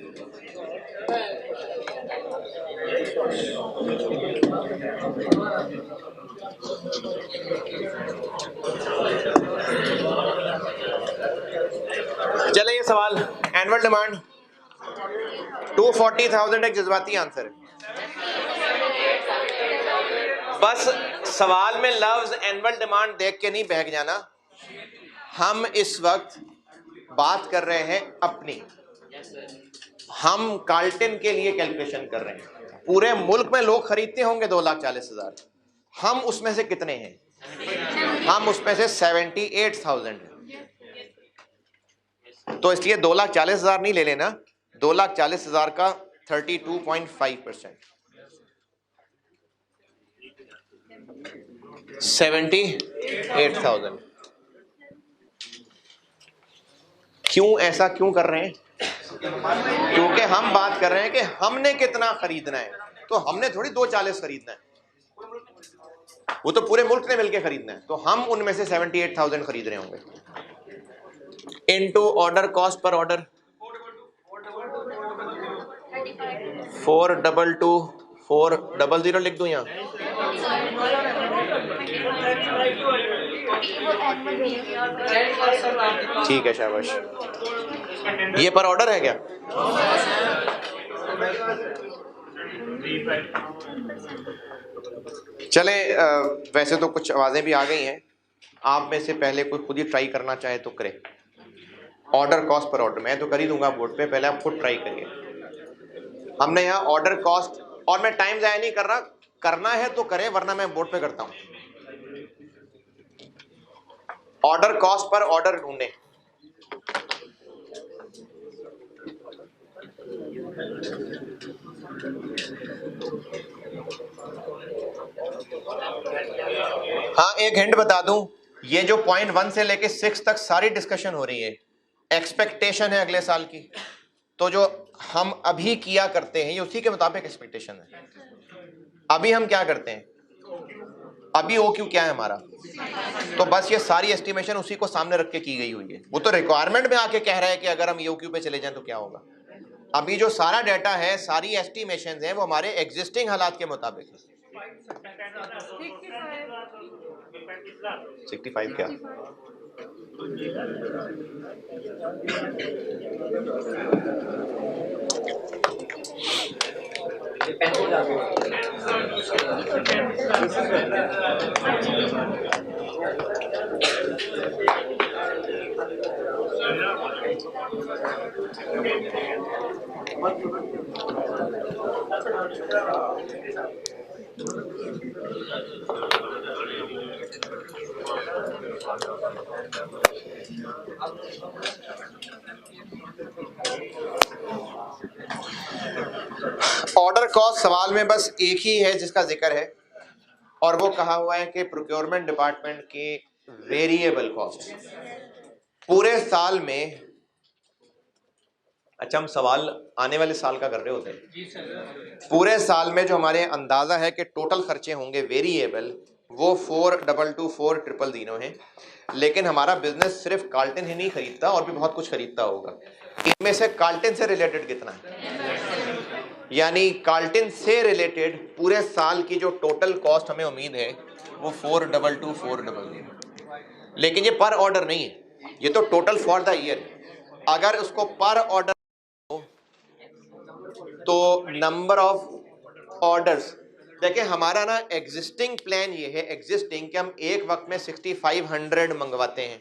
चले ये सवाल, एनुअल डिमांड 240,000 एक जज्बाती आंसर है। बस सवाल में लफ्ज एनुअल डिमांड देख के नहीं बहक जाना। हम इस वक्त बात कर रहे हैं अपनी, हम कार्ल्टन के लिए कैलकुलेशन कर रहे हैं। पूरे मुल्क में लोग खरीदते होंगे 2,40,000, हम उसमें से कितने हैं? हम उसमें से 78,000 हैं। तो इसलिए 2,40,000 नहीं ले लेना, 2,40,000 का 32.5%, 78,000। क्यों ऐसा क्यों कर रहे हैं? क्योंकि हम बात कर रहे हैं कि हमने कितना खरीदना है, तो हमने थोड़ी 2,40 खरीदना है, वो तो पूरे मुल्क ने मिलकर खरीदना है। तो हम उनमें से 78,000 खरीद रहे होंगे। Into order cost per order 422, 400 लिख दूं यहाँ? ठीक है, शाबाश। ये पर ऑर्डर है क्या? चले वैसे तो कुछ आवाजें भी आ गई हैं, आप में से पहले कोई खुद ही ट्राई करना चाहे तो करे। ऑर्डर कॉस्ट पर ऑर्डर मैं तो कर ही दूंगा बोर्ड पे, पहले आप खुद ट्राई करिए। हमने यहाँ ऑर्डर कॉस्ट, और मैं टाइम जाया नहीं कर रहा, करना है तो करे वरना मैं बोर्ड पे करता हूँ। ऑर्डर कॉस्ट पर ऑर्डर ढूंढे। हाँ, एक हिंट बता दूं, ये जो पॉइंट 1 से लेके 6 तक सारी डिस्कशन हो रही है, एक्सपेक्टेशन है अगले साल की। तो जो हम अभी किया करते हैं ये उसी के मुताबिक एक्सपेक्टेशन है। अभी हम क्या करते हैं, अभी OQ क्या है हमारा, तो बस ये सारी एस्टिमेशन उसी को सामने रख के की गई हुई है। वो तो रिक्वायरमेंट में आके कह रहा है कि अगर हम EOQ पे चले जाएं तो क्या होगा। अभी जो सारा डाटा है, सारी एस्टिमेशन है, वो हमारे एग्जिस्टिंग हालात के मुताबिक है। 65 क्या? ऑर्डर कॉस्ट सवाल में बस एक ही है जिसका जिक्र है, और वो कहा हुआ है कि प्रोक्योरमेंट डिपार्टमेंट के वेरिएबल कॉस्ट पूरे साल में। अच्छा, हम सवाल आने वाले साल का कर रहे होते हैं। पूरे साल में जो हमारे अंदाजा है कि टोटल खर्चे होंगे वेरिएबल वो 422400 है, लेकिन हमारा बिजनेस सिर्फ कार्ल्टन ही नहीं खरीदता और भी बहुत कुछ खरीदता होगा। इनमें से कार्ल्टन से रिलेटेड कितना है? यानी कार्ल्टन से रिलेटेड पूरे साल की जो टोटल कॉस्ट हमें उम्मीद है वो 422400, लेकिन ये पर ऑर्डर नहीं है, ये तो टोटल फॉर द ईयर। अगर उसको पर ऑर्डर तो नंबर ऑफ ऑर्डर्स, देखिए हमारा ना एग्जिस्टिंग प्लान ये है, एग्जिस्टिंग कि हम एक वक्त में 6500 मंगवाते हैं।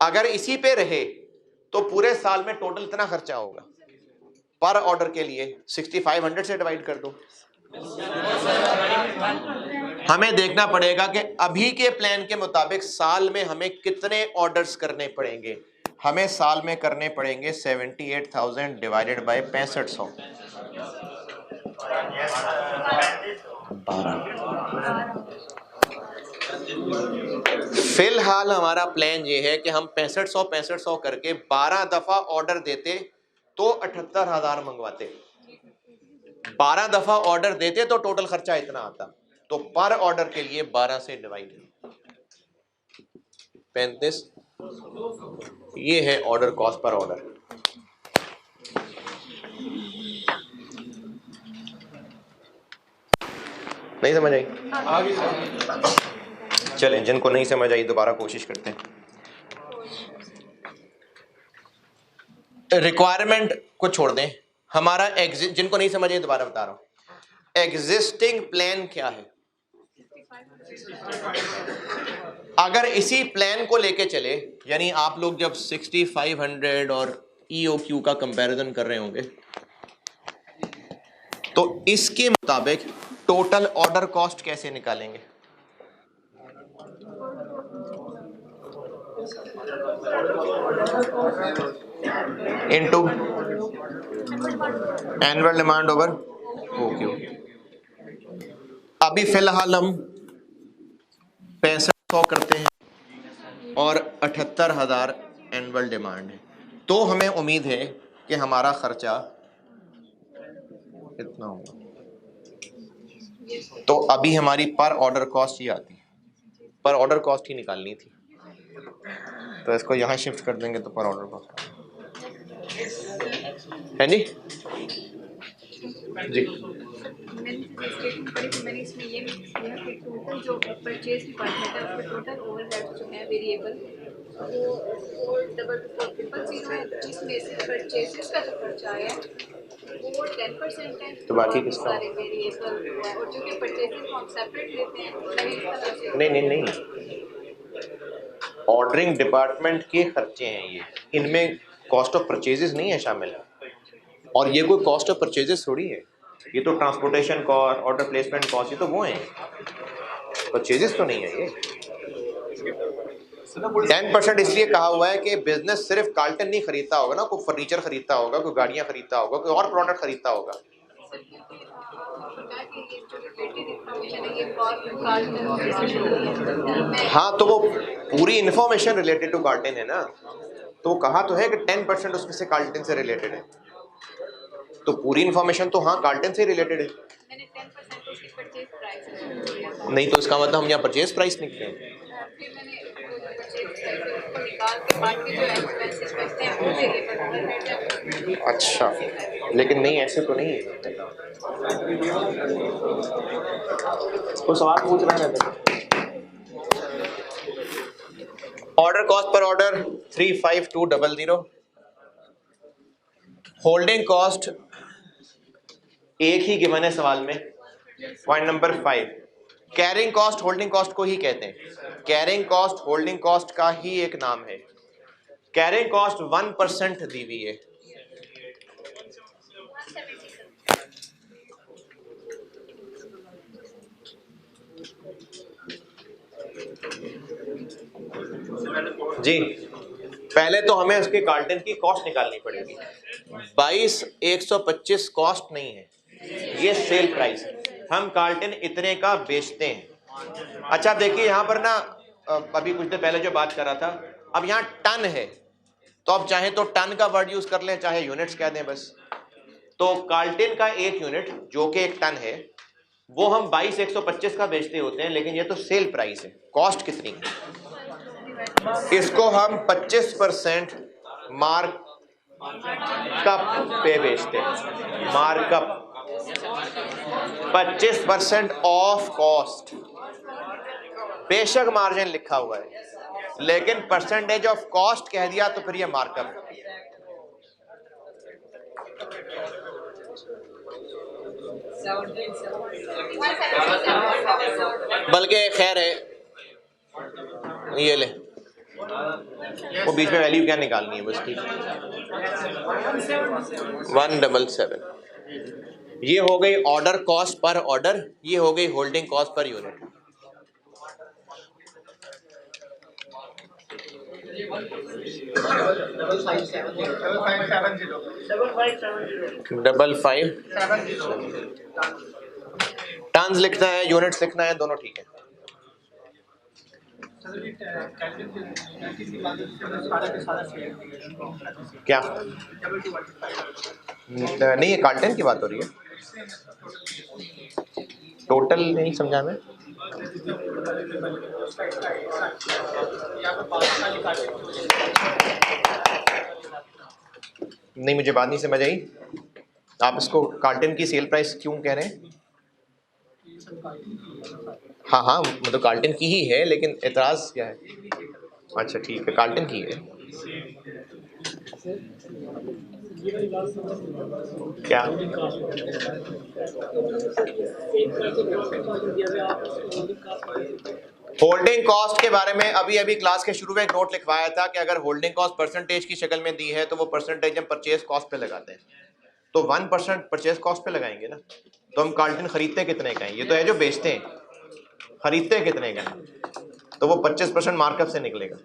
अगर इसी पे रहे तो पूरे साल में टोटल इतना खर्चा होगा। पर ऑर्डर के लिए 6500 से डिवाइड कर दो। हमें देखना पड़ेगा कि अभी के प्लान के मुताबिक साल में हमें कितने ऑर्डर्स करने पड़ेंगे। हमें साल में करने पड़ेंगे 78,000 डिवाइडेड बाय 6500, 12। फिलहाल हमारा प्लान ये है कि हम 6500 करके 12 दफा ऑर्डर देते तो 78,000 मंगवाते। 12 दफा ऑर्डर देते तो टोटल खर्चा इतना आता। तो पर ऑर्डर के लिए 12 से डिवाइड 35, ये है ऑर्डर कॉस्ट पर ऑर्डर। नहीं समझ आई? चलें, जिनको नहीं समझ आई दोबारा कोशिश करते हैं। रिक्वायरमेंट को छोड़ दें, हमारा जिनको नहीं समझ आई दोबारा बता रहा हूं, एग्जिस्टिंग प्लान क्या है। अगर इसी प्लान को लेके चले, यानी आप लोग जब 6500 और EOQ का कंपैरिजन कर रहे होंगे तो इसके मुताबिक टोटल ऑर्डर कॉस्ट कैसे निकालेंगे? Into annual demand over OQ। अभी फिलहाल हम 6500 करते हैं और 78,000 एनुअल डिमांड है, तो हमें उम्मीद है कि हमारा खर्चा इतना होगा। तो अभी हमारी पर ऑर्डर कॉस्ट ही आती है, पर ऑर्डर कॉस्ट ही निकालनी थी, तो इसको यहाँ शिफ्ट कर देंगे तो पर ऑर्डर कॉस्ट है जी। जी मैंने इसमें ये भी किया कि टोटल जो परचेज डिपार्टमेंट है उसमें टोटल ओवरहेड जो है वेरिएबल वो 4400 है, जिसमें से परचेजेस का जो खर्चा है वो 10% है। तो बाकी किसका? सारे वेरिएबल है, और जो कि परचेजेस को हम सेपरेट लेते हैं। नहीं, ऑर्डरिंग डिपार्टमेंट के खर्चे हैं ये, इनमें कॉस्ट ऑफ परचेजेस नहीं है शामिल है। और ये कोई कॉस्ट ऑफ परचेजेस थोड़ी है, ये तो transportation cost, order placement cost, ये तो वो हैं, परचेजेस तो नहीं है ये। 10% इसलिए कहा हुआ है कि बिजनेस सिर्फ कार्ल्टन नहीं खरीदता होगा ना, कोई फर्नीचर खरीदता होगा, कोई गाड़ियां खरीदता होगा, कोई और प्रोडक्ट खरीदता होगा। हाँ, तो वो पूरी इंफॉर्मेशन रिलेटेड टू कार्ल्टन है ना, तो कहा तो है कि 10% उसमें से कार्ल्टन से रिलेटेड है, तो पूरी इंफॉर्मेशन तो हाँ कार्ल्टन से रिलेटेड है। नहीं तो इसका मतलब हम यहाँ परचेज प्राइस निकले हैं। अच्छा, लेकिन नहीं ऐसे तो नहीं है, तो सवाल पूछ रहा है। Order cost per order 35200, holding cost एक ही गिवन है सवाल में, point number 5। Carrying cost holding cost को ही कहते हैं, कैरिंग कॉस्ट होल्डिंग कॉस्ट का ही एक नाम है। कैरिंग कॉस्ट 1% दी हुई है। जी, पहले तो हमें उसके कार्ल्टन की कॉस्ट निकालनी पड़ेगी। 22,125 कॉस्ट नहीं है, ये सेल प्राइस है, हम कार्ल्टन इतने का बेचते हैं। अच्छा देखिए यहाँ पर ना, अभी कुछ देर पहले जो बात कर रहा था, अब यहाँ टन है, तो अब चाहे तो टन का वर्ड यूज कर लें, चाहे यूनिट्स कह दें बस। तो कार्ल्टन का एक यूनिट जो कि एक टन है, वो हम 22,125 का बेचते होते हैं, लेकिन ये तो सेल प्राइस है। कॉस्ट कितनी है? इसको हम 25% मार्कअप पे बेचते हैं। Markup 25% of cost. बेशक मार्जिन लिखा हुआ है, लेकिन परसेंटेज ऑफ कॉस्ट कह दिया तो फिर ये मार्कअप है। बल्कि खैर है, ये ले, वो बीच में वैल्यू क्या निकालनी है बस, ठीक है। 177 ये हो गई ऑर्डर कॉस्ट पर ऑर्डर, ये हो गई holding cost per unit. Double five tons लिखना है, यूनिट्स लिखना है, दोनों ठीक है। क्या नहीं, ये कार्टन की बात हो रही है, टोटल नहीं समझा मैं। नहीं, मुझे बात नहीं समझ आई। आप इसको कार्टन की सेल प्राइस क्यों कह रहे हैं? हाँ हाँ, मतलब कार्टन की ही है, लेकिन एतराज क्या है? अच्छा ठीक है, कार्टन की है। क्या होल्डिंग कॉस्ट के बारे में अभी अभी क्लास के शुरू में एक नोट लिखवाया था कि अगर होल्डिंग कॉस्ट परसेंटेज की शक्ल में दी है तो वो परसेंटेज हम परचेज कॉस्ट पे लगाते हैं। तो 1% परचेज कॉस्ट पे लगाएंगे ना, तो हम कार्टन खरीदते कितने का है? ये तो है जो बेचते हैं, खरीदते कितने का है, तो वो 25% मार्कअप से निकलेगा।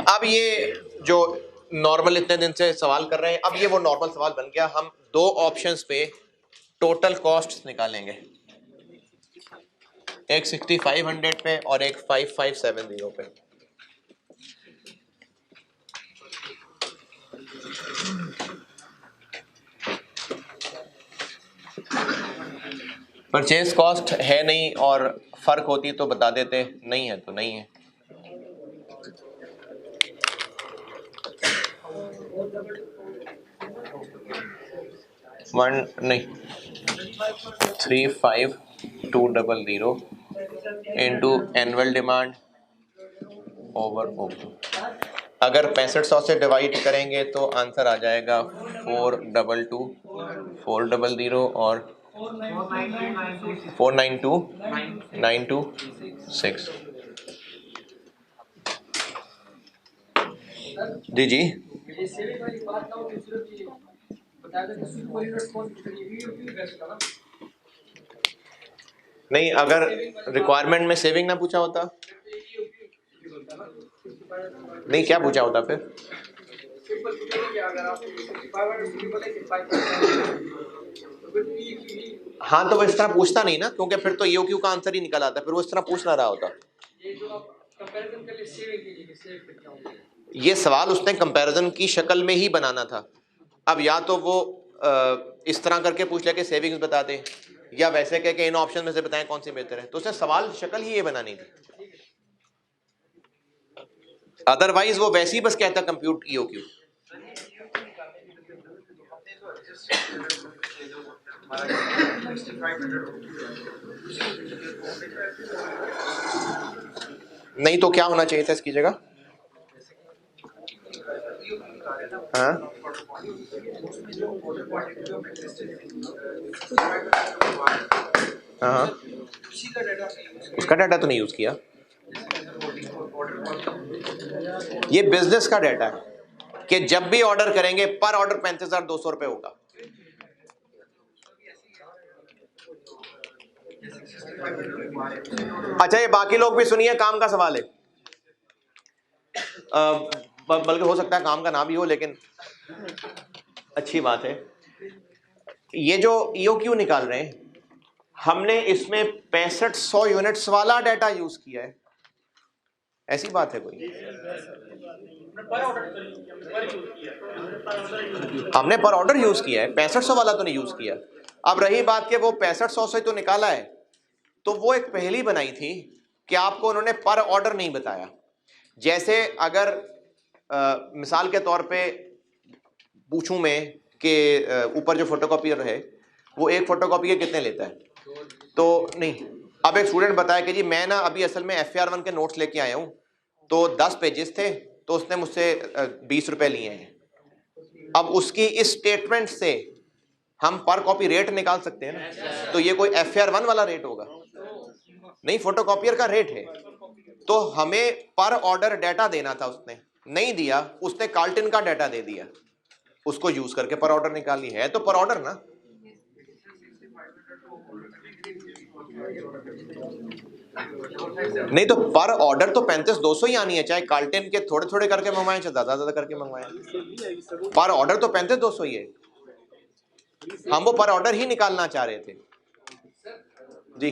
अब ये जो नॉर्मल इतने दिन से सवाल कर रहे हैं, अब ये वो नॉर्मल सवाल बन गया। हम दो ऑप्शंस पे टोटल कॉस्ट निकालेंगे, एक 6500 पे और एक 5570 पे। परचेज कॉस्ट है नहीं और फर्क होती तो बता देते, नहीं है तो नहीं है। वन नहीं 35200 into annual demand over open. अगर 6500 से डिवाइड करेंगे तो आंसर आ जाएगा 422,400 और 492,926। जी जी, नहीं, अगर रिक्वायरमेंट में सेविंग ना पूछा होता, नहीं क्या पूछा होता फिर? हाँ, तो वो इस तरह पूछता नहीं ना, क्योंकि फिर तो ईओक्यू का आंसर ही निकल आता, फिर वो इस तरह पूछ ना रहा होता। ये सवाल उसने कंपैरिजन की शक्ल में ही बनाना था। अब या तो वो इस तरह करके पूछ ले कि सेविंग्स बता दे, या वैसे कह के इन ऑप्शन में से बताएं कौन सी बेहतर है, तो उसने सवाल शक्ल ही ये बनानी थी। अदरवाइज वो वैसे ही बस कहता कंप्यूट ईओक्यू। नहीं तो क्या होना चाहिए था इसकी जगह? हाँ, हाँ, उसका डाटा तो नहीं यूज किया। ये बिजनेस का डाटा है कि जब भी ऑर्डर करेंगे पर ऑर्डर 35,200 रुपए होगा। अच्छा, ये बाकी लोग भी सुनिए, काम का सवाल है, बल्कि हो सकता है काम का ना भी हो, लेकिन अच्छी बात है। ये जो ईओक्यू निकाल रहे हैं, हमने इसमें 6500 यूनिट्स वाला डाटा यूज किया है, ऐसी बात है कोई? हमने पर ऑर्डर यूज किया है, 6500 वाला तो नहीं यूज किया। अब रही बात कि वो 6500 से तो निकाला है, तो वो एक पहेली बनाई थी कि आपको उन्होंने पर ऑर्डर नहीं बताया। जैसे अगर मिसाल के तौर पे पूछूं मैं कि ऊपर जो फोटोकॉपियर है वो एक फोटोकॉपी के कितने लेता है, तो नहीं, अब एक स्टूडेंट बताया कि जी मैं ना अभी असल में FAR1 के नोट्स लेके आया हूं, तो 10 पेजेस थे, तो उसने मुझसे 20 रुपए लिए हैं। अब उसकी इस स्टेटमेंट से हम पर कॉपी रेट निकाल सकते हैं ना, तो ये कोई FAR1 वाला रेट होगा नहीं, फोटोकॉपियर का रेट है। तो हमें पर ऑर्डर डाटा देना था, उसने नहीं दिया, उसने कार्ल्टन का डाटा दे दिया, उसको यूज करके पर ऑर्डर निकाली है, तो पर ऑर्डर ना। नहीं तो पर ऑर्डर तो 35,200 ही आनी है, चाहे कार्ल्टन के थोड़े थोड़े करके मंगवाएं चाहे ज्यादा ज्यादा करके मंगवाएं, पर ऑर्डर तो 35,200 ही है। हम वो पर ऑर्डर ही निकालना चाह रहे थे जी।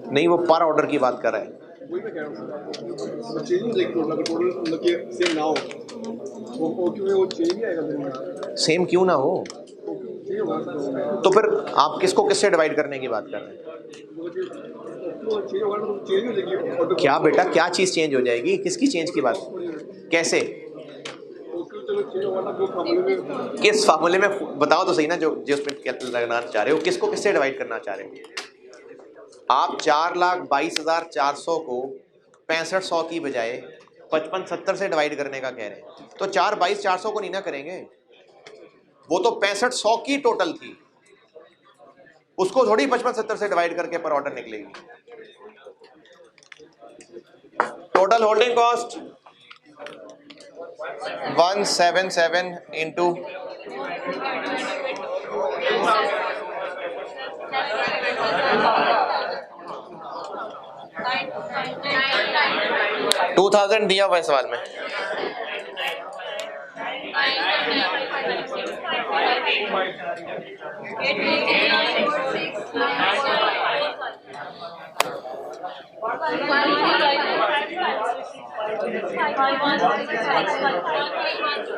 नहीं, वो पर ऑर्डर की बात कर रहा है। सेम क्यों ना हो, तो फिर आप किसको किससे डिवाइड करने की बात कर रहे हैं? क्या बेटा, क्या चीज चेंज हो जाएगी, किसकी चेंज की बात, कैसे, किस फार्मूले में, बताओ तो सही ना, जो जो उसमें लगाना चाह रहे हो, किसको किससे डिवाइड करना चाह रहे हो आप? 4,22,400 को 6500 की बजाय 5570 से डिवाइड करने का कह रहे हैं, तो 4,22,400 को नहीं ना करेंगे, वो तो 6500 की टोटल थी, उसको थोड़ी 5570 से डिवाइड करके पर ऑर्डर निकलेगी। टोटल होल्डिंग कॉस्ट 177 इंटू 2000 दिया हुआ है सवाल में।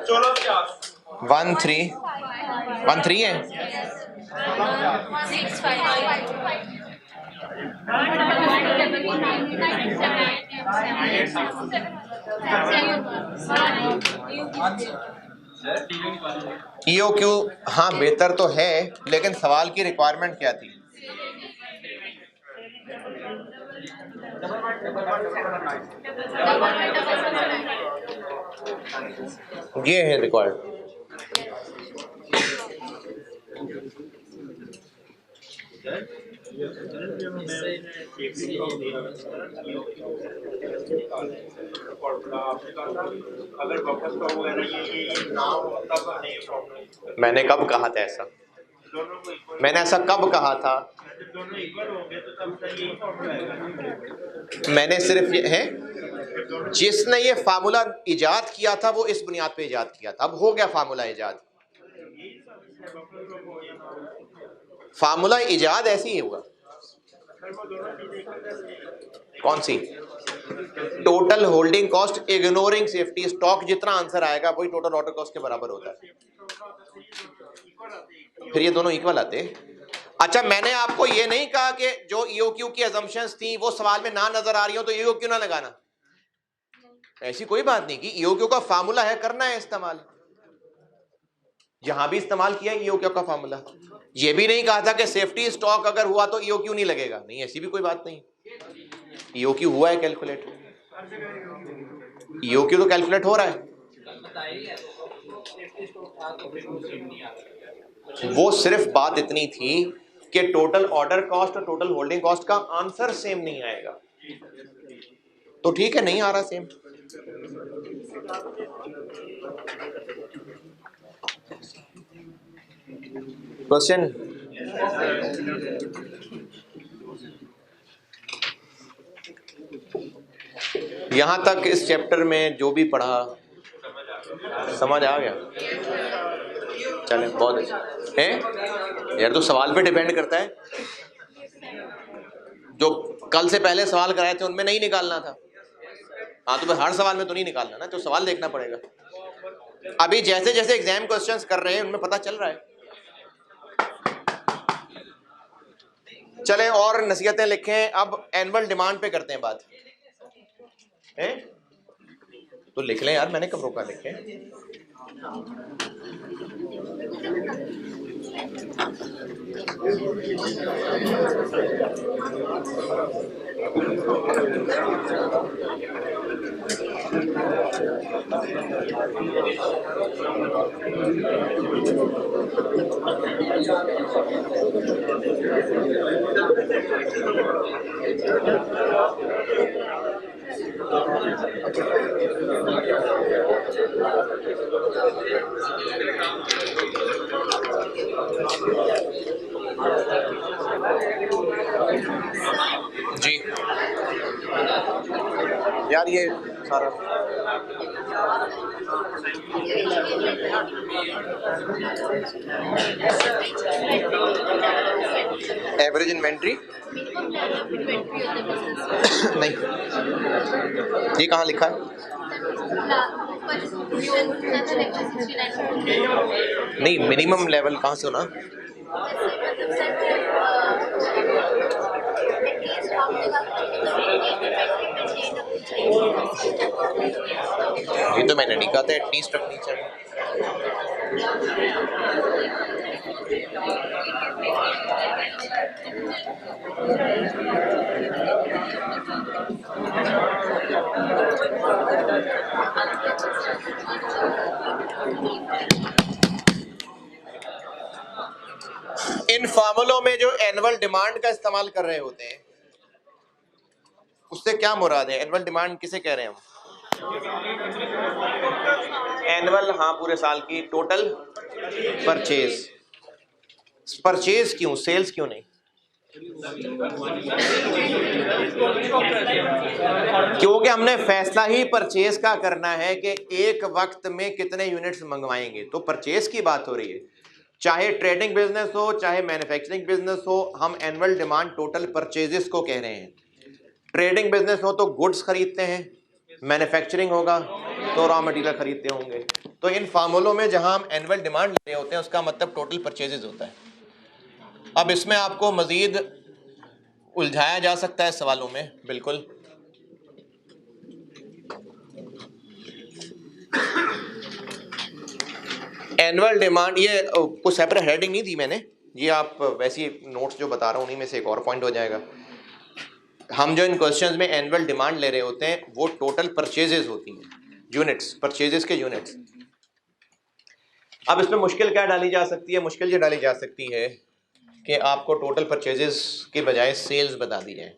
चलो 13 है। EOQ हाँ बेहतर तो है, लेकिन सवाल की रिक्वायरमेंट क्या थी? ये है रिक्वायर्ड। अगर वापस का होगा ये ना हो तब नहीं प्रॉब्लम। मैंने कब कहा था ऐसा? मैंने ऐसा कब कहा था? दोनों इक्वल होंगे तो तब यही फॉर्मूला आएगा। मैंने सिर्फ ये है, जिसने ये फार्मूला इजाद किया था वो इस बुनियाद पे इजाद किया था, अब हो गया फार्मूला इजाद। फार्मूला इजाद ऐसे ही होगा। कौन सी? Total holding cost ignoring safety stock, जितना आंसर आएगा वही टोटल ऑर्डर कॉस्ट के बराबर होता है। फिर ये दोनों इक्वल आते। अच्छा, मैंने आपको ये नहीं कहा कि जो EOQ की अजम्पशंस थी वो सवाल में ना नजर आ रही हो तो EOQ ना लगाना, ऐसी कोई बात नहीं कि EOQ का फार्मूला है, करना है इस्तेमाल, यहां भी इस्तेमाल किया EOQ का फार्मूला। ये भी नहीं कहा था कि सेफ्टी स्टॉक अगर हुआ तो EOQ नहीं लगेगा, नहीं ऐसी भी कोई बात नहीं। EOQ हुआ है कैलकुलेट, EOQ तो कैलकुलेट हो रहा है। वो सिर्फ बात इतनी थी कि टोटल ऑर्डर कॉस्ट और टोटल होल्डिंग कॉस्ट का आंसर सेम नहीं आएगा, तो ठीक है, नहीं आ रहा सेम। क्वेश्चन यहां तक इस चैप्टर में जो भी पढ़ा समझ आ गया? चले, बहुत अच्छा है यार। तो सवाल पे डिपेंड करता है, जो कल से पहले सवाल कराए थे उनमें नहीं निकालना था। हाँ, तो हर सवाल में तो नहीं निकालना ना, तो सवाल देखना पड़ेगा। अभी जैसे जैसे एग्जाम क्वेश्चंस कर रहे हैं उनमें पता चल रहा है। चले और नसीहतें लिखें। अब एनुअल डिमांड पे करते हैं बात है। तो लिख लें यार, मैंने कब रोका, लिखें। जी यार ये सारा एवरेज इन्वेंट्री नहीं, ये कहाँ लिखा है? नहीं, मिनिमम लेवल कहाँ से होना? ये तो मैंने नहीं कहा था एटलीस्ट रखनी चाहिए। इन फार्मूलों में जो एनुअल डिमांड का इस्तेमाल कर रहे होते हैं उससे क्या मुराद है? एनुअल डिमांड किसे कह रहे हैं हम? एनुअल, हाँ, पूरे साल की टोटल परचेज। परचेज क्यों, सेल्स क्यों नहीं? क्योंकि हमने फैसला ही परचेज का करना है कि एक वक्त में कितने यूनिट्स मंगवाएंगे, तो परचेज की बात हो रही है। चाहे ट्रेडिंग बिजनेस हो चाहे मैन्युफैक्चरिंग बिजनेस हो, हम एनुअल डिमांड टोटल परचेजेस को कह रहे हैं। ट्रेडिंग बिजनेस हो तो गुड्स खरीदते हैं, मैन्युफैक्चरिंग होगा तो रॉ मटेरियल खरीदते होंगे। तो इन फार्मूलों में जहां हम एनुअल डिमांड ले रहे होते हैं उसका मतलब टोटल परचेजेस होता है। अब इसमें आपको मजीद उलझाया जा सकता है सवालों में, बिल्कुल। एनुअल डिमांड, ये कुछ सेपरेट हेडिंग नहीं दी मैंने, ये आप वैसे नोट्स जो बता रहा हूँ उन्हीं में से एक और पॉइंट हो जाएगा। हम जो इन क्वेश्चंस में एनुअल डिमांड ले रहे होते हैं वो टोटल परचेजेस होती हैं, यूनिट्स, परचेजेस के यूनिट्स। अब इसमें मुश्किल क्या डाली जा सकती है? मुश्किल ये डाली जा सकती है कि आपको टोटल परचेजेस के बजाय सेल्स बता दी जाए।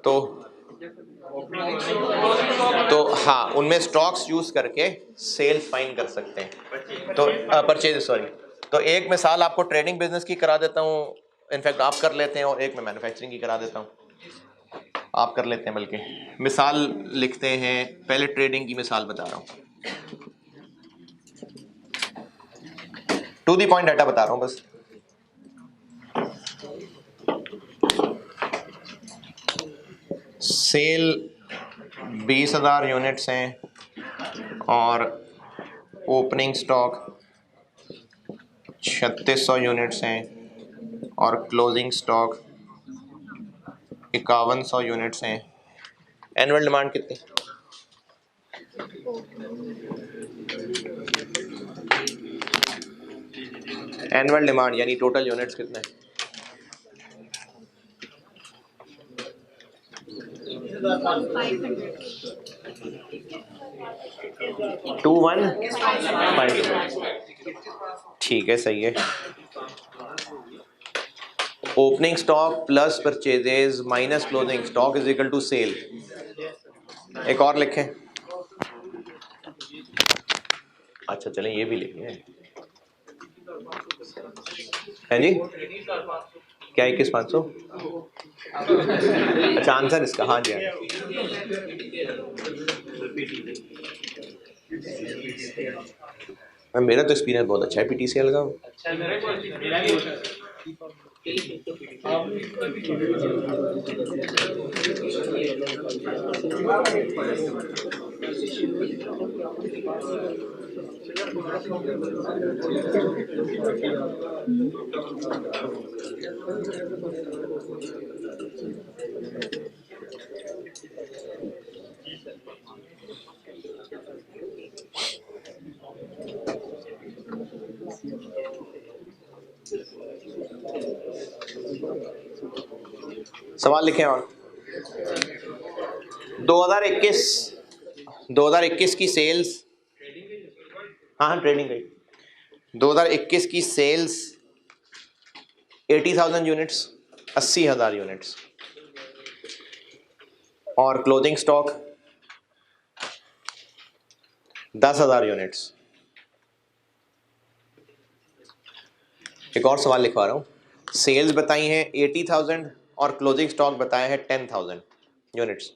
तो हाँ, उनमें स्टॉक्स यूज करके सेल्स फाइंड कर सकते हैं। तो परचेजेस, सॉरी। तो एक मिसाल आपको ट्रेडिंग बिजनेस की करा देता हूँ, इनफैक्ट आप कर लेते हैं, और एक मैं मैन्युफैक्चरिंग की करा देता हूँ। आप कर लेते हैं, बल्कि मिसाल लिखते हैं। पहले ट्रेडिंग की मिसाल बता रहा हूँ, टू दी पॉइंट डाटा बता रहा हूँ बस। सेल 20,000 यूनिट्स हैं और ओपनिंग स्टॉक 3600 यूनिट्स हैं और क्लोजिंग स्टॉक 5100 यूनिट्स हैं। एनुअल डिमांड कितनी? एनुअल डिमांड यानी टोटल यूनिट्स कितने? 21,500। ठीक है, सही है। Opening stock plus purchases minus closing stock is equal to sale. एक और लिखें। अच्छा चलें, ये भी लिखें। है जी, क्या 21,500? अच्छा, आंसर इसका, हाँ जी। मेरा तो एक्सपीरियंस बहुत अच्छा है पीटीसीएल का। सवाल लिखें और 2021 की सेल्स, हाँ ट्रेडिंग गई, 2021 की सेल्स 80,000 यूनिट्स, 80,000 यूनिट्स, और क्लोजिंग स्टॉक 10,000 यूनिट्स। एक और सवाल लिखवा रहा हूँ, सेल्स बताई हैं 80,000 और क्लोजिंग स्टॉक बताया है 10,000 यूनिट्स,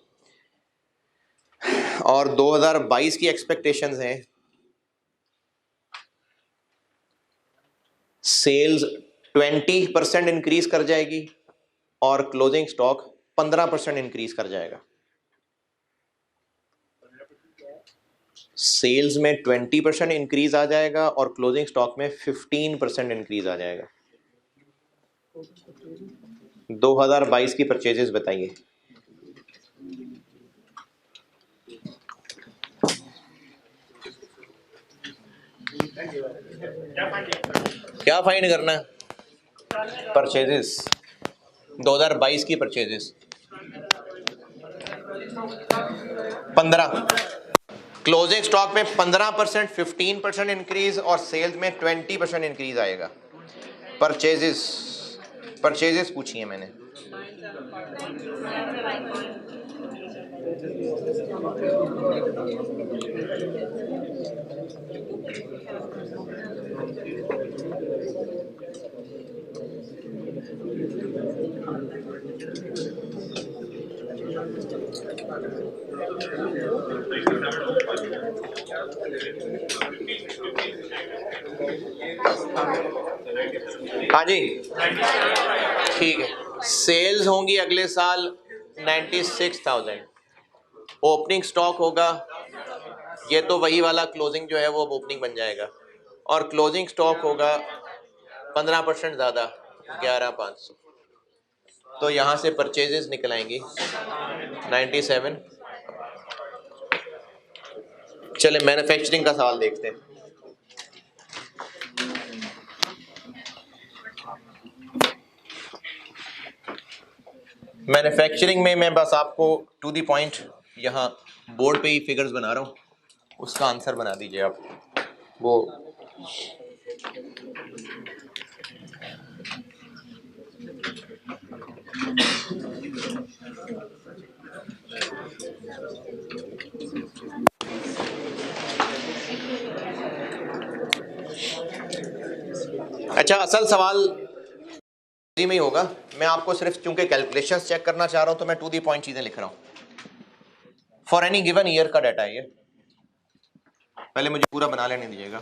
और 2022 की एक्सपेक्टेशंस हैं सेल्स 20% इंक्रीज कर जाएगी और क्लोजिंग स्टॉक 15% इंक्रीज कर जाएगा। सेल्स में 20% इंक्रीज आ जाएगा और क्लोजिंग स्टॉक में 15% इंक्रीज आ जाएगा। 2022 की परचेजेस बताइए। क्या फाइंड करना है? परचेजेस, 2022 की परचेजेस 15, क्लोजिंग स्टॉक में 15%, 15% इंक्रीज और सेल्स में 20% इंक्रीज आएगा। परचेजेस पूछी है मैंने। हाँ जी ठीक है, सेल्स होंगी अगले साल 96,000, ओपनिंग स्टॉक होगा, ये तो वही वाला क्लोजिंग जो है वो ओपनिंग बन जाएगा, और क्लोजिंग स्टॉक होगा 15% ज़्यादा 11,500, तो यहाँ से परचेजेस निकल आएंगी 97। चले मैन्युफैक्चरिंग का सवाल देखते हैं। मैन्युफैक्चरिंग में मैं बस आपको टू द पॉइंट यहाँ बोर्ड पे ही फिगर्स बना रहा हूँ, उसका आंसर बना दीजिए आप। वो अच्छा, असल सवाल में ही होगा, मैं आपको सिर्फ चूंकि कैलकुलेशंस चेक करना चाह रहा हूं तो मैं टू दी पॉइंट चीजें लिख रहा हूं। फॉर एनी गिवन ईयर का डाटा है ये, पहले मुझे पूरा बना लेने दीजिएगा।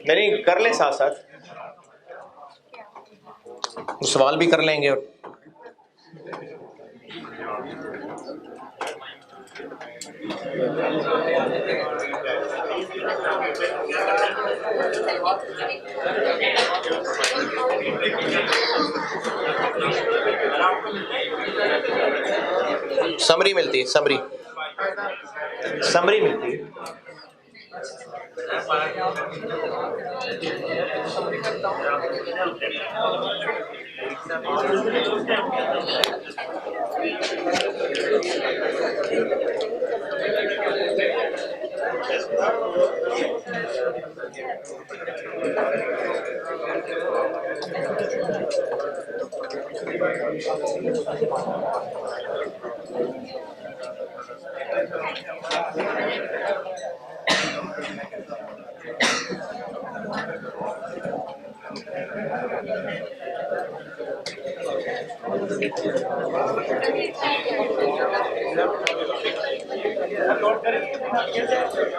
नहीं कर लें साथ साथ, सवाल भी कर लेंगे और समरी मिलती है, समरी मिलती है।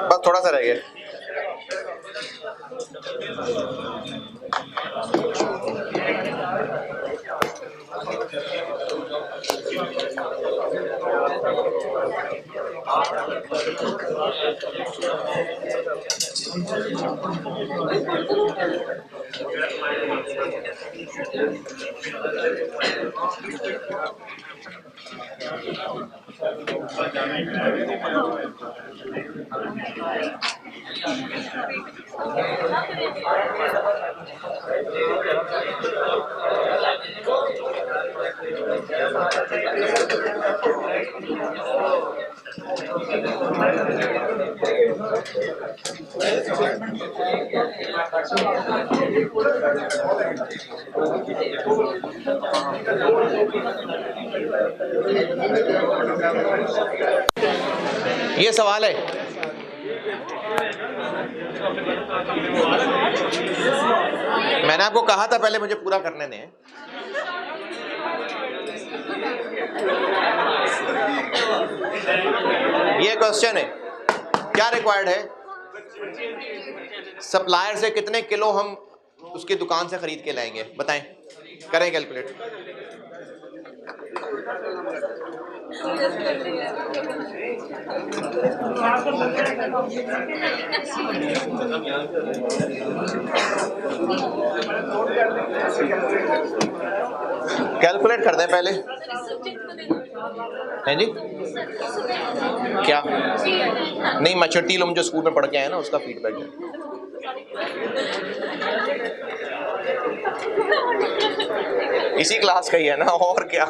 बस थोड़ा सा रह गया। ये सवाल है, मैंने आपको कहा था पहले मुझे पूरा करने दें। ये क्वेश्चन है, क्या रिक्वायर्ड है, सप्लायर से कितने किलो हम उसकी दुकान से खरीद के लाएंगे, बताएं, करें कैलकुलेट। कैलकुलेट कर दें पहले, हैं जी? क्या नहीं, मैच्योरिटी लोग जो स्कूल में पढ़ के आए ना उसका फीडबैक है। इसी क्लास का ही है ना, और क्या।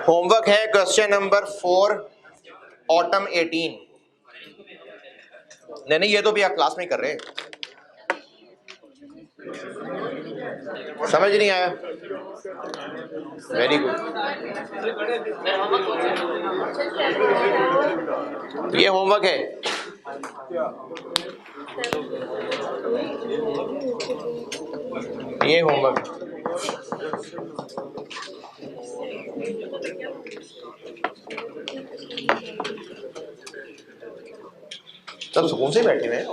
होमवर्क है क्वेश्चन नंबर 4 ऑटम 18। नहीं ये तो भी आप क्लास में कर रहे हैं, समझ नहीं आया? Very good. ये होमवर्क है। ये होमवर्क सब सुकून से बैठे हुए हैं।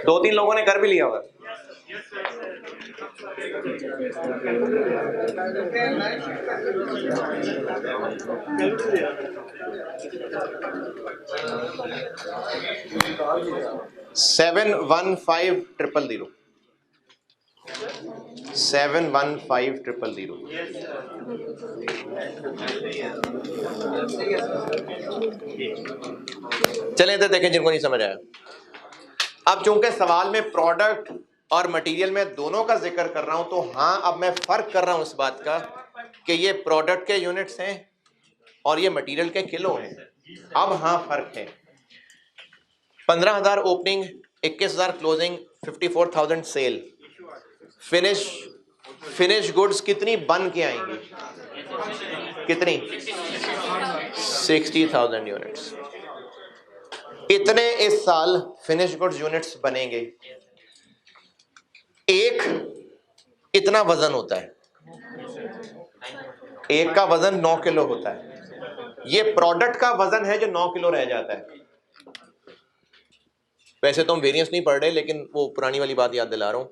दो तीन लोगों ने कर भी लिया होगा। सेवन 71500 चले तो देखें जिनको नहीं समझ आया। अब चूंकि सवाल में प्रोडक्ट और मटेरियल में दोनों का जिक्र कर रहा हूं, तो हाँ अब मैं फर्क कर रहा हूं इस बात का कि ये प्रोडक्ट के यूनिट्स हैं और ये मटेरियल के किलो हैं। अब हाँ फर्क है। 15,000 opening, 21,000 closing, 54,000 sale. Finish goods कितनी बन के आएंगी? कितनी? 60,000 यूनिट्स। इतने इस साल फिनिश गुड्स यूनिट्स बनेंगे। एक इतना वजन होता है, एक का वजन 9 किलो होता है। ये प्रोडक्ट का वजन है जो 9 किलो रह जाता है। वैसे तो हम वेरिएंस नहीं पढ़ रहे, लेकिन वो पुरानी वाली बात याद दिला रहा हूं।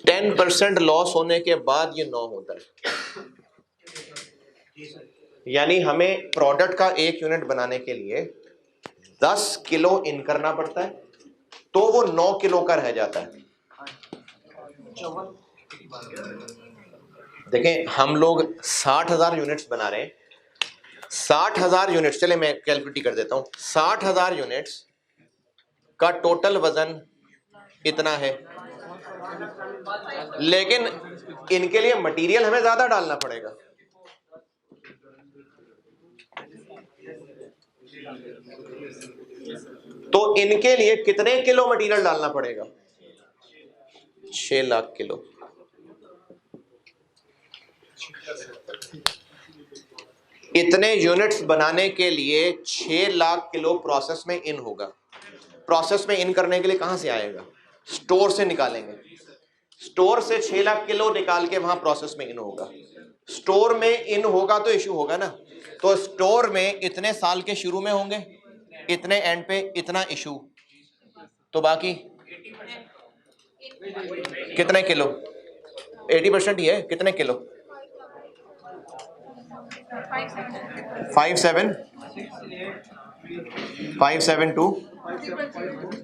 10% लॉस होने के बाद ये 9 होता है। यानी हमें प्रोडक्ट का एक यूनिट बनाने के लिए 10 किलो इन करना पड़ता है, तो वो 9 किलो का रह जाता है। देखें हम लोग 60,000 यूनिट्स बना रहे हैं। 60,000 यूनिट्स, चले मैं कैलकुलेट कर देता हूं। 60,000 यूनिट्स का टोटल वजन इतना है, लेकिन इनके लिए मटेरियल हमें ज्यादा डालना पड़ेगा। तो इनके लिए कितने किलो मटेरियल डालना पड़ेगा? 6 लाख किलो। इतने यूनिट्स बनाने के लिए 6 लाख किलो प्रोसेस में इन होगा। प्रोसेस में इन करने के लिए कहां से आएगा? स्टोर से निकालेंगे। स्टोर से 6 लाख किलो निकाल के वहां प्रोसेस में इन होगा। स्टोर में इन होगा तो इशू होगा ना। तो स्टोर में इतने साल के शुरू में होंगे, इतने एंड पे इतना इशू, तो बाकी कितने किलो? 80% ही है, कितने किलो? 572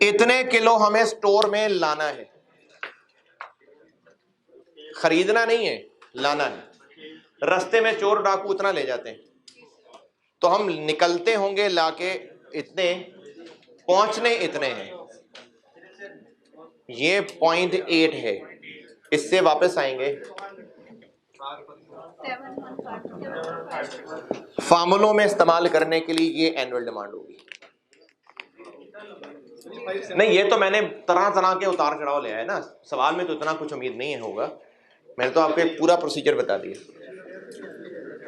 इतने किलो हमें स्टोर में लाना है, खरीदना नहीं है, लाना है। रास्ते में चोर डाकू उतना ले जाते हैं, तो हम निकलते होंगे लाके इतने, पहुंचने इतने हैं। ये 0.8 है, इससे वापस आएंगे। फार्मूलों में इस्तेमाल करने के लिए ये एनुअल डिमांड होगी। नहीं, ये तो मैंने तरह तरह के उतार चढ़ाव ले आए ना, सवाल में तो इतना कुछ उम्मीद नहीं है होगा। मैंने तो आपको एक पूरा प्रोसीजर बता दिया।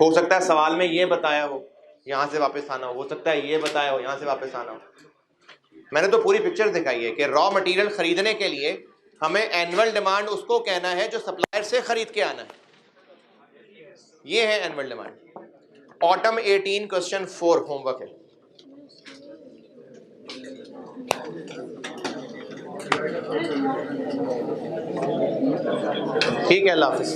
हो सकता है सवाल में ये बताया हो, यहां से वापस आना हो सकता है ये बताया हो, यहां से वापस आना हो। मैंने तो पूरी पिक्चर दिखाई है कि रॉ मटेरियल खरीदने के लिए हमें एनुअल डिमांड उसको कहना है जो सप्लायर से खरीद के आना है। ये है annual demand. Autumn 18 question 4 homework है। ठीक है, अल्लाह हाफिज।